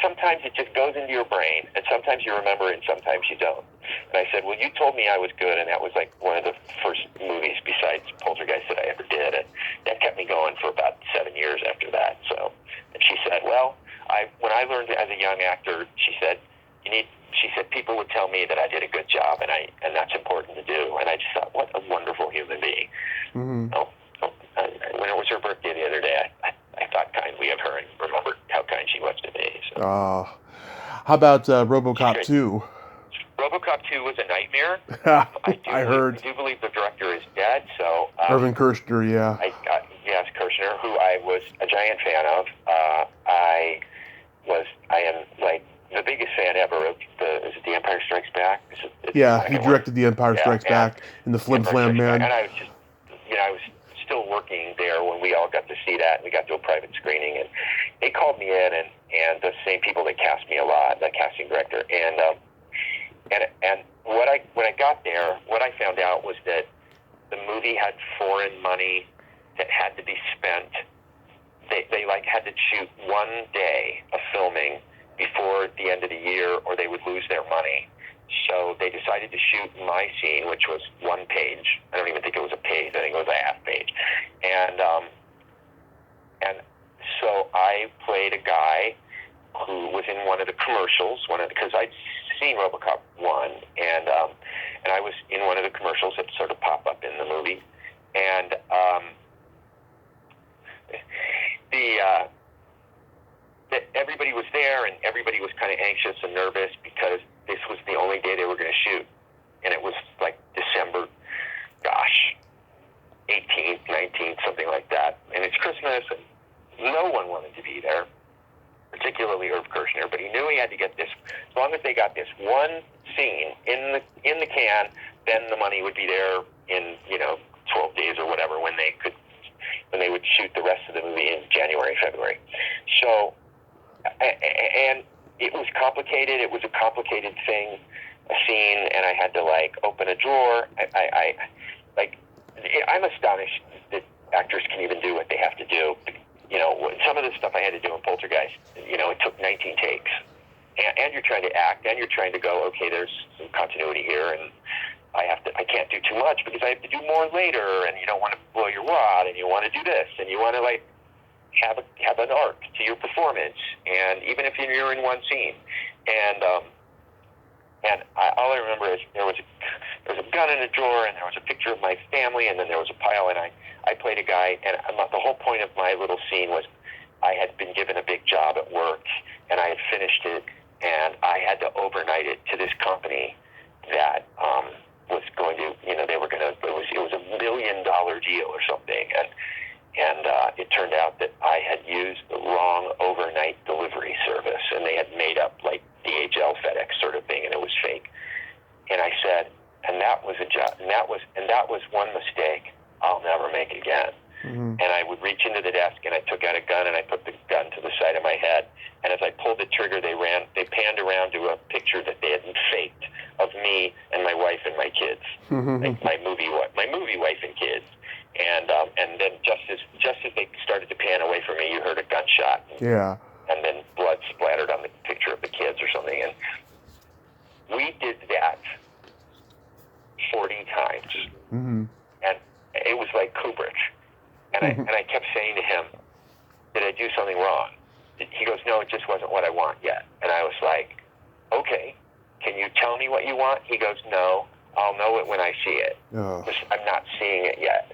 "sometimes it just goes into your brain, and sometimes you remember it, and sometimes you don't." And I said, "Well, you told me I was good, and that was like one of the first movies besides Poltergeist that I ever did, and that kept me going for about 7 years after that." So, and she said, "Well, when I learned as a young actor," she said, "people would tell me that I did a good job, and that's important to do." And I just thought, what a wonderful human being. When it was her birthday the other day, I thought kindly of her and remembered how kind she was to me. So. How about RoboCop 2? RoboCop 2 was a nightmare. I heard. I do believe the director is dead. So Irvin Kershner, yeah. Yes, Kershner, who I was a giant fan of. I am like the biggest fan ever of The Empire Strikes Back. He directed The Empire Strikes Back and the Flim Flam Man. And I was just, I was still working there when we all got to see that, and we got to a private screening, and they called me in, and the same people that cast me a lot, the casting director, and when I got there, what I found out was that the movie had foreign money that had to be spent. They had to shoot 1 day of filming before the end of the year, or they would lose their money. So they decided to shoot my scene, which was 1 page. I don't even think it was a page. I think it was a half page. And so I played a guy who was in one of the commercials, because I'd seen RoboCop 1, and I was in one of the commercials that sort of pop up in the movie, and everybody was there, and everybody was kind of anxious and nervous because this was the only day they were going to shoot, and it was like December, 18th, 19th, something like that, and it's Christmas, and no one wanted to be there, particularly Irv Kershner, but he knew he had to get this. As long as they got this one scene in the can, then the money would be there in 12 days or whatever when they would shoot the rest of the movie in January, February. So, and it was complicated. It was a complicated thing, a scene, and I had to open a drawer. I'm astonished that actors can even do what they have to do. Some of the stuff I had to do in Poltergeist, it took 19 takes. And you're trying to act, and you're trying to go, okay, there's some continuity here, and I can't do too much because I have to do more later, and you don't want to blow your wad, and you want to do this, and you want to have an arc to your performance, and even if you're in one scene, and all I remember is there was a gun in a drawer, and there was a picture of my family, and then there was a pile, and I played a guy, and the whole point of my little scene was I had been given a big job at work, and I had finished it, and I had to overnight it to this company that was going to, it was $1 million deal or something, and it turned out that I had used the wrong overnight delivery service, and they had made up DHL, FedEx sort of thing, and it was fake. And I said, and that was a job, and that was one mistake I'll never make again. Mm-hmm. And I would reach into the desk, and I took out a gun, and I put the gun to the side of my head. And as I pulled the trigger, they panned around to a picture that they had faked of me and my wife and my kids, mm-hmm. my movie wife and kids. And then just as they started to pan away from me, you heard a gunshot. Yeah. and then blood splattered on the picture of the kids or something. And we did that 40 times. Mm-hmm. And it was like Kubrick. And I kept saying to him, did I do something wrong? He goes, no, it just wasn't what I want yet. And I was like, okay, can you tell me what you want? He goes, no, I'll know it when I see it. Because I'm not seeing it yet.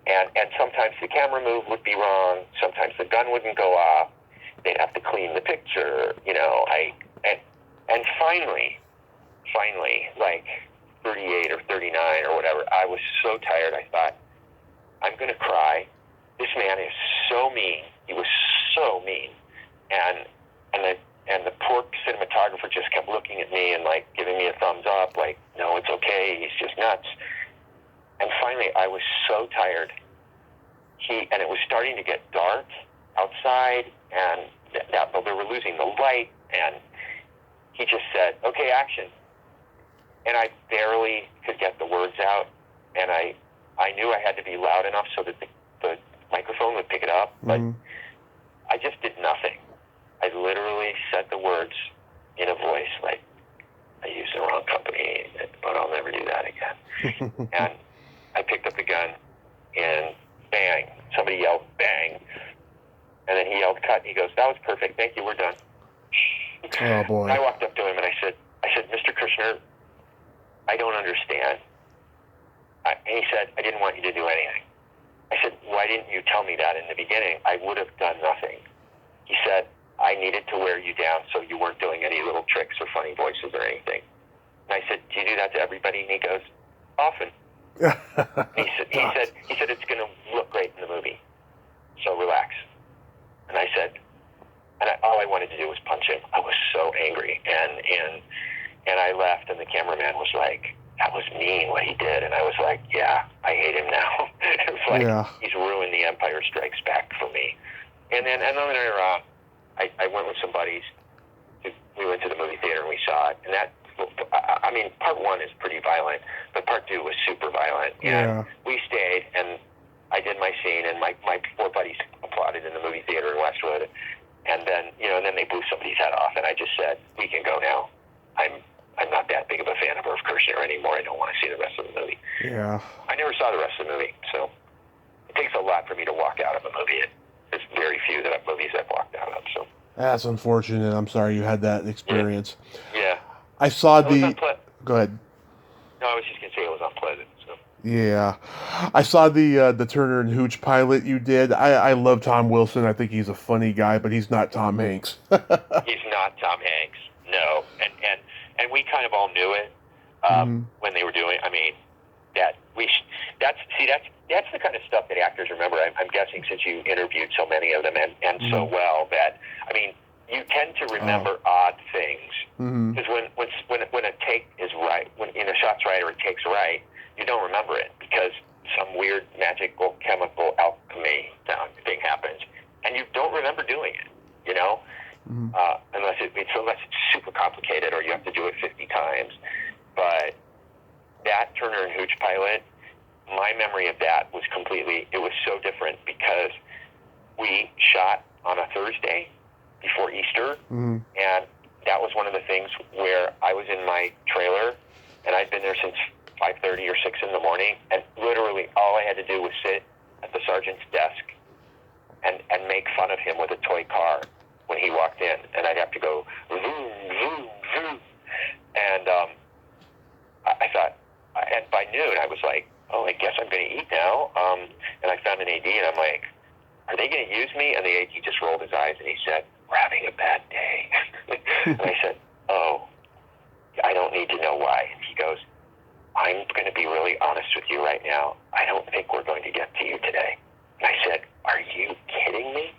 And sometimes the camera move would be wrong. Sometimes the gun wouldn't go off. They'd have to clean the picture. And finally, like 38 or 39 or whatever, I was so tired. I thought, I'm going to cry. This man is so mean. He was so mean. And the poor cinematographer just kept looking at me and like giving me a thumbs up, like, no, it's okay. He's just nuts. And finally, I was so tired. And it was starting to get dark outside, and they were losing the light, and he just said, okay, action. And I barely could get the words out, and I knew I had to be loud enough so that the microphone would pick it up, but I just did nothing. I literally said the words in a voice like, I used the wrong company, but I'll never do that again. And I picked up the gun, and bang, somebody yelled, bang. And then he yelled, cut. He goes, that was perfect. Thank you. We're done. Oh, boy. I walked up to him, and I said, Mr. Kirshner, I don't understand. And he said, I didn't want you to do anything. I said, why didn't you tell me that in the beginning? I would have done nothing. He said, I needed to wear you down so you weren't doing any little tricks or funny voices or anything. And I said, do you do that to everybody? And he goes, often. he said, it's going to look great in the movie. So relax. And I said, all I wanted to do was punch him. I was so angry. And I left, and the cameraman was like, that was mean what he did. And I was like, yeah, I hate him now. It was like, he's ruined The Empire Strikes Back for me. And then later on, I went with some buddies. We went to the movie theater and we saw it. And that, I mean, part one is pretty violent, but part two was super violent. And we stayed, and I did my scene, and my four buddies applauded in the movie theater in Westwood. And then, then they blew somebody's head off, and I just said, we can go now. I'm not that big of a fan of Irv Kirshner anymore. I don't want to see the rest of the movie. Yeah. I never saw the rest of the movie, so it takes a lot for me to walk out of a movie. There's very few movies I've walked out of, so. That's unfortunate. I'm sorry you had that experience. Yeah. I saw Go ahead. No, I was just going to say it was unpleasant, so. Yeah. I saw the Turner and Hooch pilot you did. I love Tom Wilson. I think he's a funny guy, but he's not Tom Hanks. He's not Tom Hanks, no. And we kind of all knew it when they were doing. I mean, that's the kind of stuff that actors remember. I'm guessing since you interviewed so many of them and so well that you tend to remember odd things because when a take is right, when a shot's right or a take's right, you don't remember it because some weird magical chemical alchemy thing happens, and you don't remember doing it. Unless it's super complicated or you have to do it 50 times. But that Turner and Hooch pilot, my memory of that was it was so different because we shot on a Thursday before Easter, and that was one of the things where I was in my trailer, and I'd been there since 5:30 or 6 in the morning, and literally all I had to do was sit at the sergeant's desk and make fun of him with a toy car when he walked in, and I'd have to go zoom, zoom, zoom, and I thought, and by noon I was like, oh, I guess I'm going to eat now, and I found an AD, and I'm like, are they going to use me? And the AD just rolled his eyes, and he said, we're having a bad day. And I said, oh, I don't need to know why. And he goes, I'm going to be really honest with you right now. I don't think we're going to get to you today. And I said, are you kidding me?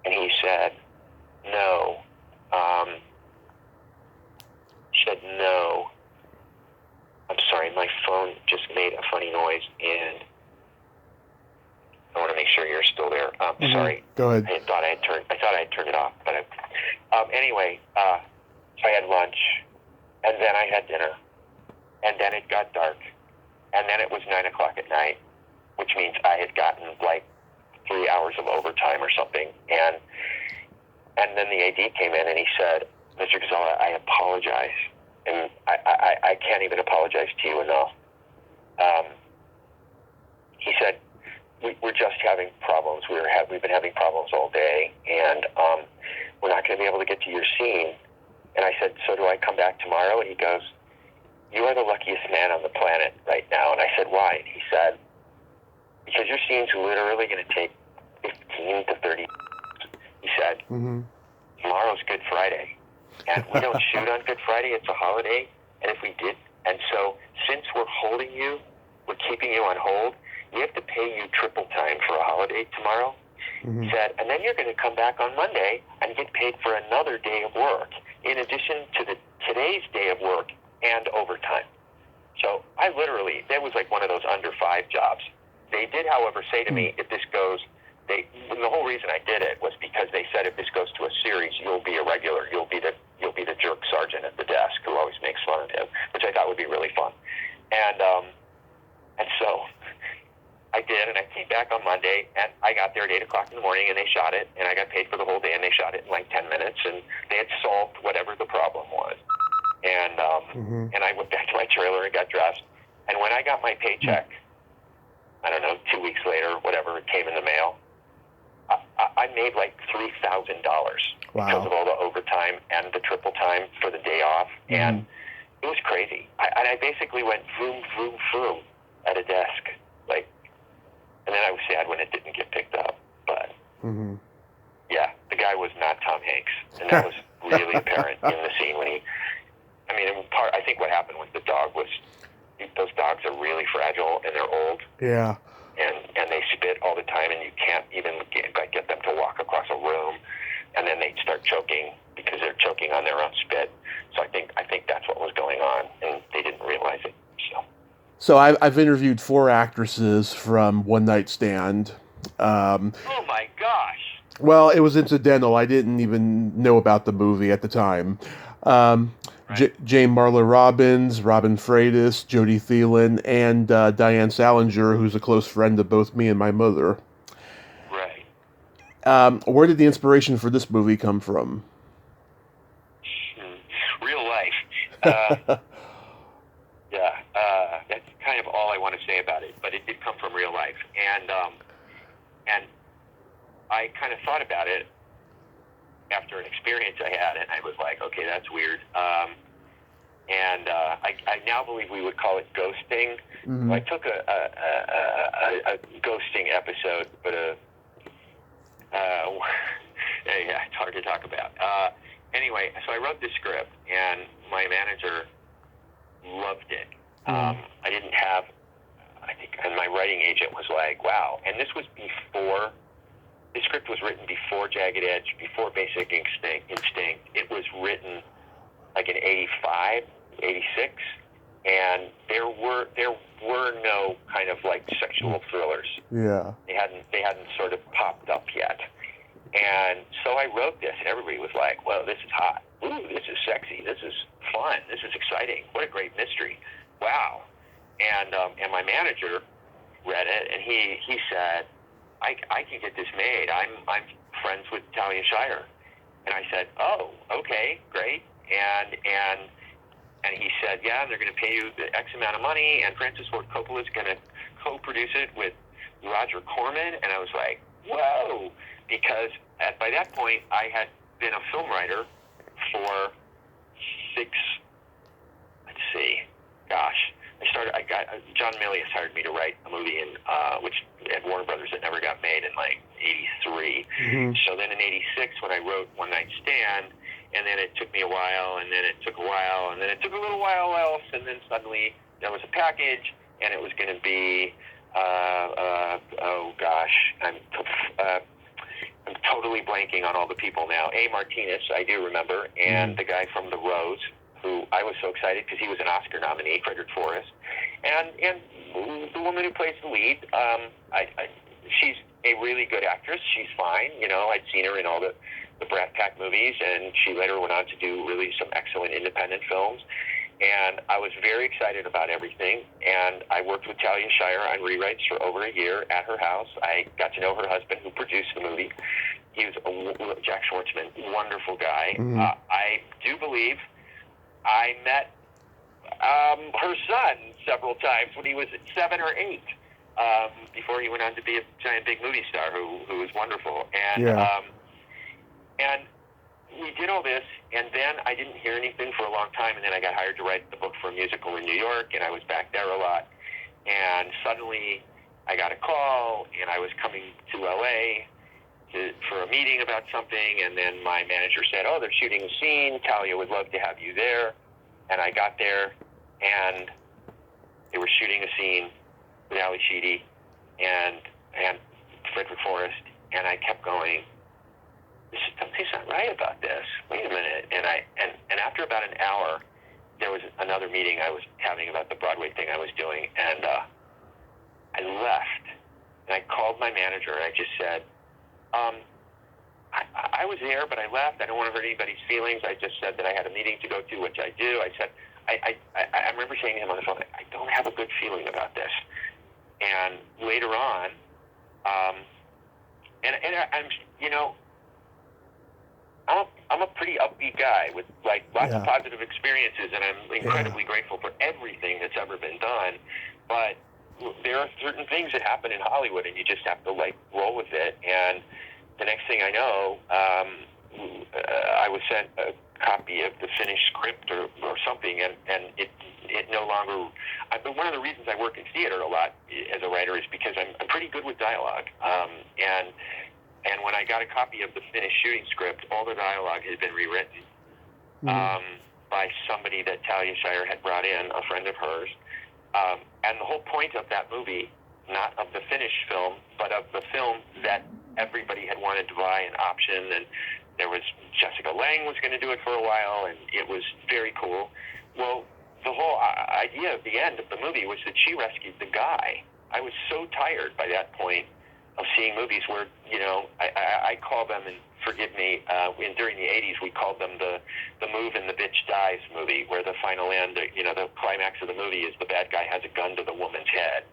And he said, no. He said, no. I'm sorry, my phone just made a funny noise, and I want to make sure you're still there. Sorry. Go ahead. I thought I had turned it off, but anyway, so I had lunch, and then I had dinner, and then it got dark, and then it was 9 o'clock at night, which means I had gotten like 3 hours of overtime or something, and And then the AD came in and he said, Mr. Casella, I apologize. And I can't even apologize to you enough. He said, we're just having problems. We've been having problems all day, and we're not going to be able to get to your scene. And I said, so do I come back tomorrow? And he goes, you are the luckiest man on the planet right now. And I said, why? And he said, because your scene's literally going to take 15 to 30. He said, tomorrow's Good Friday. And we don't shoot on Good Friday. It's a holiday. And if we did, and so since we're holding you, we're keeping you on hold, we have to pay you triple time for a holiday tomorrow. He said, and then you're going to come back on Monday and get paid for another day of work, in addition to today's day of work and overtime. So I literally, that was like one of those under 5 jobs. They did, however, say to me, if this goes, the whole reason I did it was because they said if this goes to a series, you'll be a regular. You'll be the jerk sergeant at the desk who always makes fun of him, which I thought would be really fun. And so I did, and I came back on Monday, and I got there at 8 o'clock in the morning, and they shot it, and I got paid for the whole day, and they shot it in like 10 minutes, and they had solved whatever the problem was. And and I went back to my trailer and got dressed, and when I got my paycheck, I don't know, 2 weeks later, whatever, it came in the mail, I made like $3,000 because of all the overtime and the triple time for the day off, and it was crazy. I basically went vroom, vroom, vroom at a desk, like, and then I was sad when it didn't get picked up. But yeah, the guy was not Tom Hanks, and that was really apparent in the scene when he. I mean, I think what happened with the dog was those dogs are really fragile and they're old. Yeah. And they spit all the time, and you can't even get them to walk across a room, and then they start choking because they're choking on their own spit. So I think that's what was going on, and they didn't realize it. So I've interviewed 4 actresses from One Night Stand. Oh my gosh! Well, it was incidental. I didn't even know about the movie at the time. Jane Marla Robbins, Robin Freitas, Jodie Thielen, and Diane Salinger, who's a close friend of both me and my mother. Right. Where did the inspiration for this movie come from? Real life. Yeah, that's kind of all I want to say about it, but it did come from real life. And I kind of thought about it after an experience I had, and I was like, okay, that's weird. I now believe we would call it ghosting. I took a ghosting episode, but yeah, it's hard to talk about. Anyway, so I wrote this script, and my manager loved it. I didn't have, I think, and my writing agent was like, wow. And this was before, the script was written before Jagged Edge, before Basic Instinct. It was written like in 85, 86, and there were no kind of like sexual thrillers. Yeah. They hadn't sort of popped up yet. And so I wrote this, and everybody was like, well, this is hot. Ooh, this is sexy. This is fun. This is exciting. What a great mystery. Wow. And my manager read it, and he said, I can get this made. I'm friends with Talia Shire. And I said, oh, okay, great. And he said, yeah, they're going to pay you the X amount of money, and Francis Ford Coppola is going to co-produce it with Roger Corman. And I was like, whoa, because by that point I had been a film writer for John Milius hired me to write a movie at Warner Brothers that never got made in like 83. So then in 86 when I wrote One Night Stand, and then it took me a while, and then it took a while, and then it took a little while else, and then suddenly there was a package, and it was going to be, oh gosh, I'm totally blanking on all the people now. A. Martinez, I do remember, and the guy from The Rose, who I was so excited because he was an Oscar nominee, Frederick Forrest, and the woman who plays the lead, she's a really good actress. She's fine. You know, I'd seen her in all the Brat Pack movies, and she later went on to do really some excellent independent films. And I was very excited about everything. And I worked with Talia Shire on rewrites for over a year at her house. I got to know her husband, who produced the movie. Jack Schwartzman, wonderful guy. Mm-hmm. I do believe I met her son several times when he was 7 or 8, before he went on to be a giant big movie star who was wonderful. And and we did all this, and then I didn't hear anything for a long time, and then I got hired to write the book for a musical in New York, and I was back there a lot. And suddenly I got a call, and I was coming to L.A. for a meeting about something, and then my manager said, "Oh, they're shooting a scene. Talia would love to have you there." And I got there, and they were shooting a scene with Ali Sheedy and Frederick Forrest, and I kept going, something's not right about this. Wait a minute. And after about an hour, there was another meeting I was having about the Broadway thing I was doing, and I left, and I called my manager, and I just said, I was there, but I left. I don't want to hurt anybody's feelings. I just said that I had a meeting to go to, which I do. I said, I remember saying to him on the phone, I don't have a good feeling about this. And later on, I'm, you know, I'm a pretty upbeat guy with like lots of positive experiences, and I'm incredibly grateful for everything that's ever been done. But there are certain things that happen in Hollywood, and you just have to like roll with it. And the next thing I know, I was sent a copy of the finished script or something, and it no longer. But one of the reasons I work in theater a lot as a writer is because I'm pretty good with dialogue, and when I got a copy of the finished shooting script, all the dialogue had been rewritten by somebody that Talia Shire had brought in, a friend of hers. And the whole point of that movie, not of the finished film, but of the film that everybody had wanted to buy an option, and there was Jessica Lange was going to do it for a while, and it was very cool. Well, the whole idea of the end of the movie was that she rescued the guy. I was so tired by that point of seeing movies where, you know, I call them, and forgive me, during the 80s we called them the move and the bitch dies movie, where the final end, you know, the climax of the movie is the bad guy has a gun to the woman's head,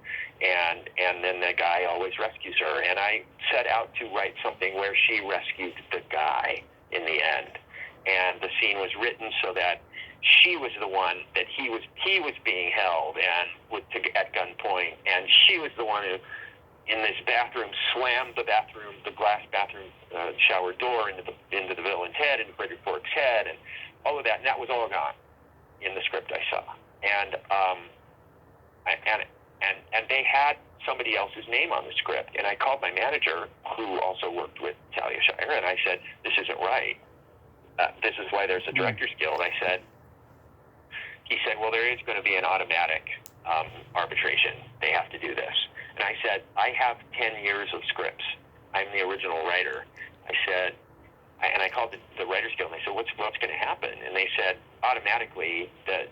and then the guy always rescues her. And I set out to write something where she rescued the guy in the end, and the scene was written so that she was the one that he was being held and at gunpoint, and she was the one who, in this bathroom, slammed the glass bathroom shower door into the villain's head, into Frederick Fork's head, and all of that. And that was all gone in the script I saw. And and they had somebody else's name on the script. And I called my manager, who also worked with Talia Shire, and I said, "This isn't right. This is why there's a Directors Guild." He said, "Well, there is going to be an automatic arbitration. They have to do this." And I said, "I have 10 years of scripts. I'm the original writer." I said, and I called the Writers Guild, and I said, what's going to happen? And they said, automatically, that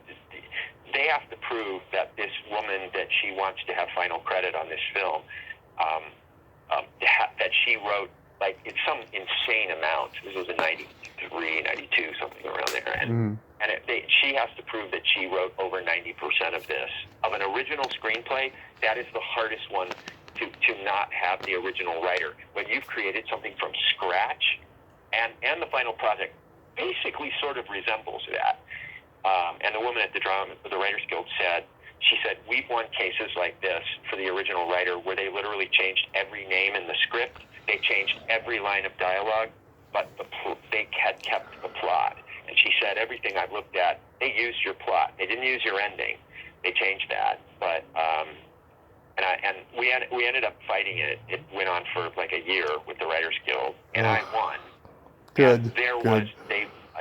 they have to prove that this woman, that she wants to have final credit on this film, that she wrote, like, it's some insane amount. This was in 93, 92, something around there. And she has to prove that she wrote over 90% of this. Of an original screenplay, that is the hardest one to not have the original writer. When you've created something from scratch, and the final project basically sort of resembles that. And the woman at the Writers Guild said, we've won cases like this for the original writer where they literally changed every name in the script. They changed every line of dialogue, but they had kept the plot. And she said, everything I've looked at, they used your plot. They didn't use your ending. They changed that. But and we ended up fighting it. It went on for like a year with the Writers Guild, and I won. Good. And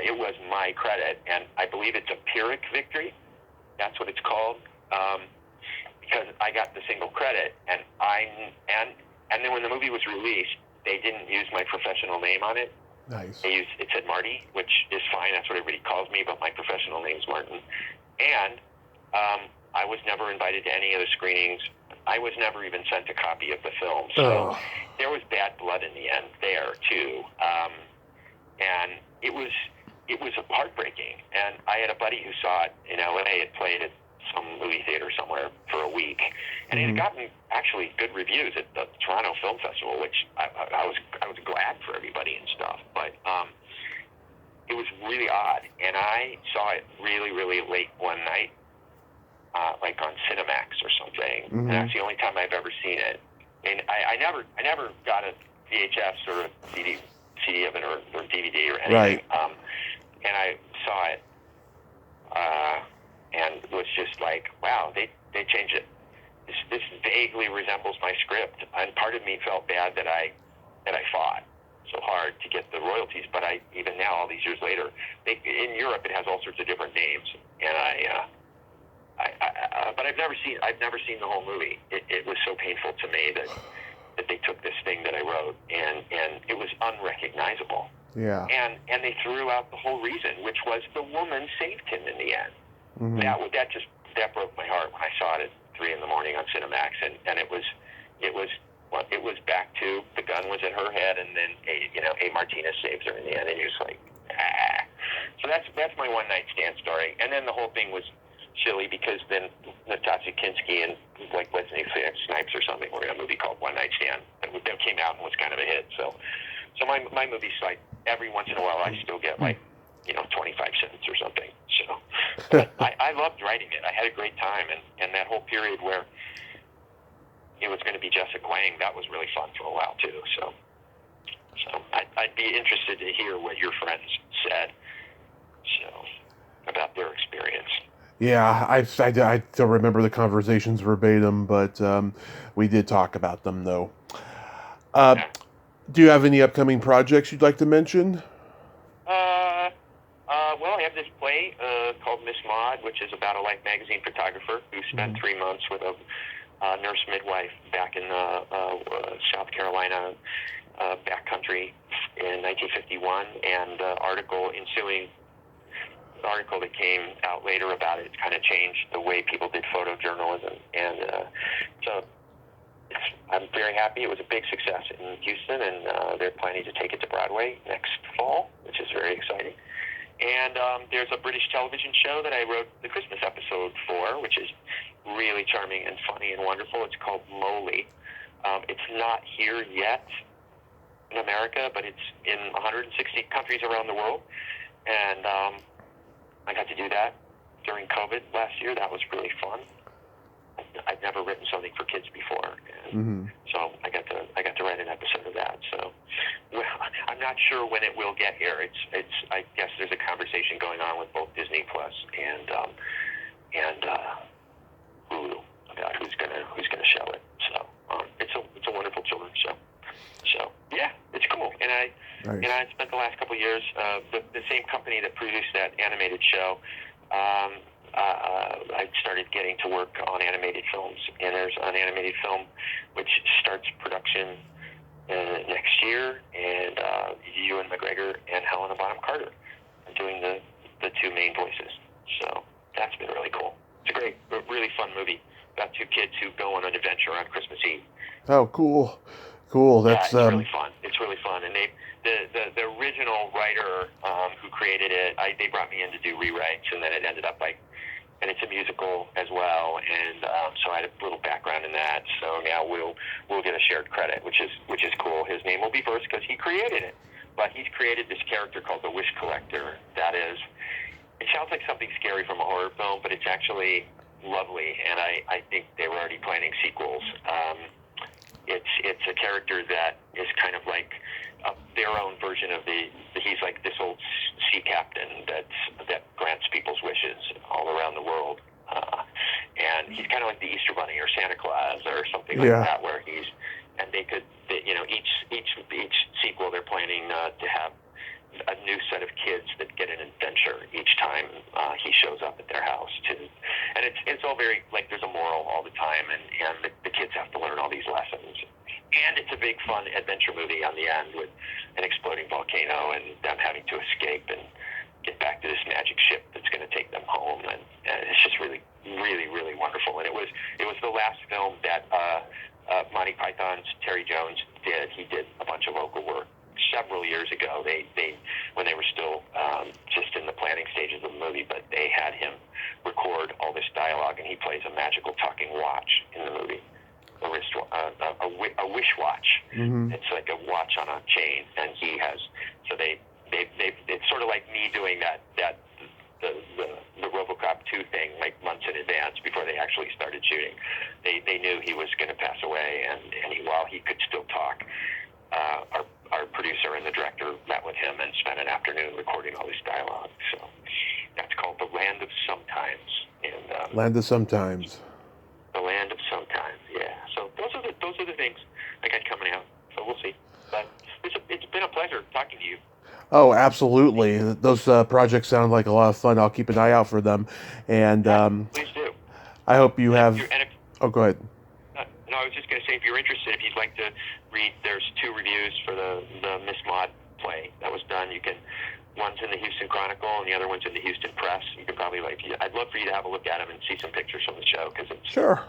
it was my credit, and I believe it's a Pyrrhic victory. That's what it's called, because I got the single credit, and then when the movie was released, they didn't use my professional name on it. Nice. It said Marty, which is fine. That's what everybody calls me, but my professional name is Martin. And I was never invited to any of the screenings. I was never even sent a copy of the film. So there was bad blood in the end there too. And it was heartbreaking. And I had a buddy who saw it in LA. It played at some movie theater somewhere for a week, and it had gotten actually good reviews at the Toronto Film Festival, which I was glad for everybody and stuff. But it was really odd, and I saw it really, really late one night, like on Cinemax or something, and that's the only time I've ever seen it. And I never got a VHS or a CD of it or DVD or anything. Right. And I saw it, and was just like, wow, they changed it. This vaguely resembles my script, and part of me felt bad that I fought so hard to get the royalties. But even now, all these years later, in Europe it has all sorts of different names, and but I've never seen the whole movie. It was so painful to me that they took this thing that I wrote, and it was unrecognizable. Yeah. And they threw out the whole reason, which was the woman saved him in the end. That broke my heart when I saw it at 3 a.m. on Cinemax, and it was back to the gun was at her head, and then A. Martinez saves her in the end, and you're just like, ah. So that's my one night stand story, and then the whole thing was silly because then Natasha Kinski and like Wesley Snipes or something were in a movie called One Night Stand that came out and was kind of a hit. So my movie's like every once in a while I still get like 25 cents or something. So but I loved writing it. I had a great time, and that whole period where it was going to be Jessica Lange, that was really fun for a while too. So I'd be interested to hear what your friends said about their experience. Yeah, I don't remember the conversations verbatim, but we did talk about them, though. Do you have any upcoming projects you'd like to mention? Well, I have this play called Miss Maud, which is about a Life magazine photographer who spent 3 months with a nurse midwife back in South Carolina, backcountry in 1951, and the article that came out later about it kind of changed the way people did photojournalism, and so I'm very happy. It was a big success in Houston, and they're planning to take it to Broadway next fall, which is very exciting. And there's a British television show that I wrote the Christmas episode for, which is really charming and funny and wonderful. It's called Lowly. It's not here yet in America, but it's in 160 countries around the world, and I got to do that during COVID last year. That was really fun. I'd never written something for kids before, and so I got to write an episode of that. So, well, I'm not sure when it will get here. It's I guess there's a conversation going on with both Disney Plus and Hulu about who's gonna show it. So it's a wonderful children's show. So yeah, it's cool. And I spent the last couple of years the same company that produced that animated show. I started getting to work on animated films, and there's an animated film which starts production next year, and Ewan McGregor and Helena Bonham Carter are doing the 2 main voices. So that's been really cool. It's a really fun movie about 2 kids who go on an adventure on Christmas Eve. Oh, cool. That's it's really fun. It's really fun, and the original writer who created it, they brought me in to do rewrites, and then it ended up and it's a musical as well, and so I had a little background in that. So now we'll get a shared credit, which is cool. His name will be first because he created it, but he's created this character called the Wish Collector. That is, it sounds like something scary from a horror film, but it's actually lovely, and I think they were already planning sequels. It's a character that is kind of like their own version of he's like this old sea captain that grants people's wishes all around the world, and he's kind of like the Easter Bunny or Santa Claus or something like that, where each sequel they're planning to have a new set of kids that get an adventure each time he shows up at their house too. And it's all very, like, there's a moral all the time, and the kids have to learn all these lessons. And it's a big fun adventure movie on the end with an exploding volcano and them having to escape and get back to this magic ship that's going to take them home, and it's just really, really, really wonderful. And it was the last film that Monty Python's Terry Jones did. He did a bunch of vocal work several years ago. They when they were still just in the planning stages of the movie, but they had him record all this dialogue, and he plays a magical talking watch in the movie, a wish watch. Mm-hmm. It's like a watch on a chain, and he has. So they it's sort of like me doing the RoboCop 2 thing like months in advance before they actually started shooting. They knew he was going to pass away, and while he could still talk, our producer and the director met with him and spent an afternoon recording all this dialogue. So that's called The Land of Sometimes. And Land of Sometimes. The Land of Sometimes, yeah. So those are the things I got coming out. So we'll see. But it's been a pleasure talking to you. Oh, absolutely. Those projects sound like a lot of fun. I'll keep an eye out for them. And please do. I hope you have... Oh, go ahead. No, I was just going to say, if you're interested, if you'd like to read, there's 2 reviews for the Miss Maud play that was done. You can... One's in the Houston Chronicle, and the other one's in the Houston Press. You could probably I'd love for you to have a look at them and see some pictures from the show, because it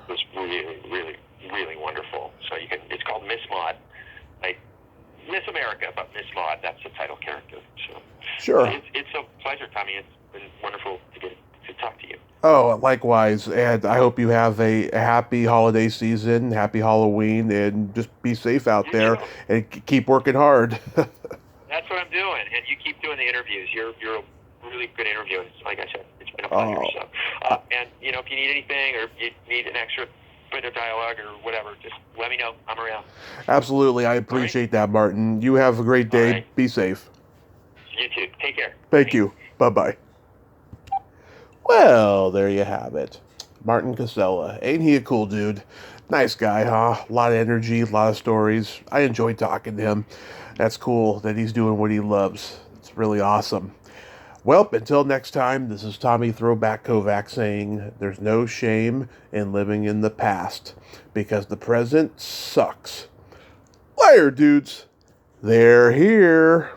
was really, really, really wonderful. So it's called Miss Maud, like Miss America, but Miss Maud. That's the title character. So sure, it's a pleasure, Tommy. It's been wonderful to talk to you. Oh, likewise, and I hope you have a happy holiday season, happy Halloween, and just be safe out there and keep working hard. That's what I'm doing, and you keep doing the interviews. You're a really good interviewer. Like I said, it's been a pleasure. And if you need anything or you need an extra bit of dialogue or whatever, just let me know. I'm around. Absolutely, I appreciate that, Martin. You have a great day. Right. Be safe. You too. Take care. Thank you. Bye-bye. Well, there you have it. Martin Casella. Ain't he a cool dude? Nice guy, huh? A lot of energy, a lot of stories. I enjoyed talking to him. That's cool that he's doing what he loves. It's really awesome. Well, until next time, this is Tommy Throwback Kovac saying there's no shame in living in the past because the present sucks. Later, dudes. They're here.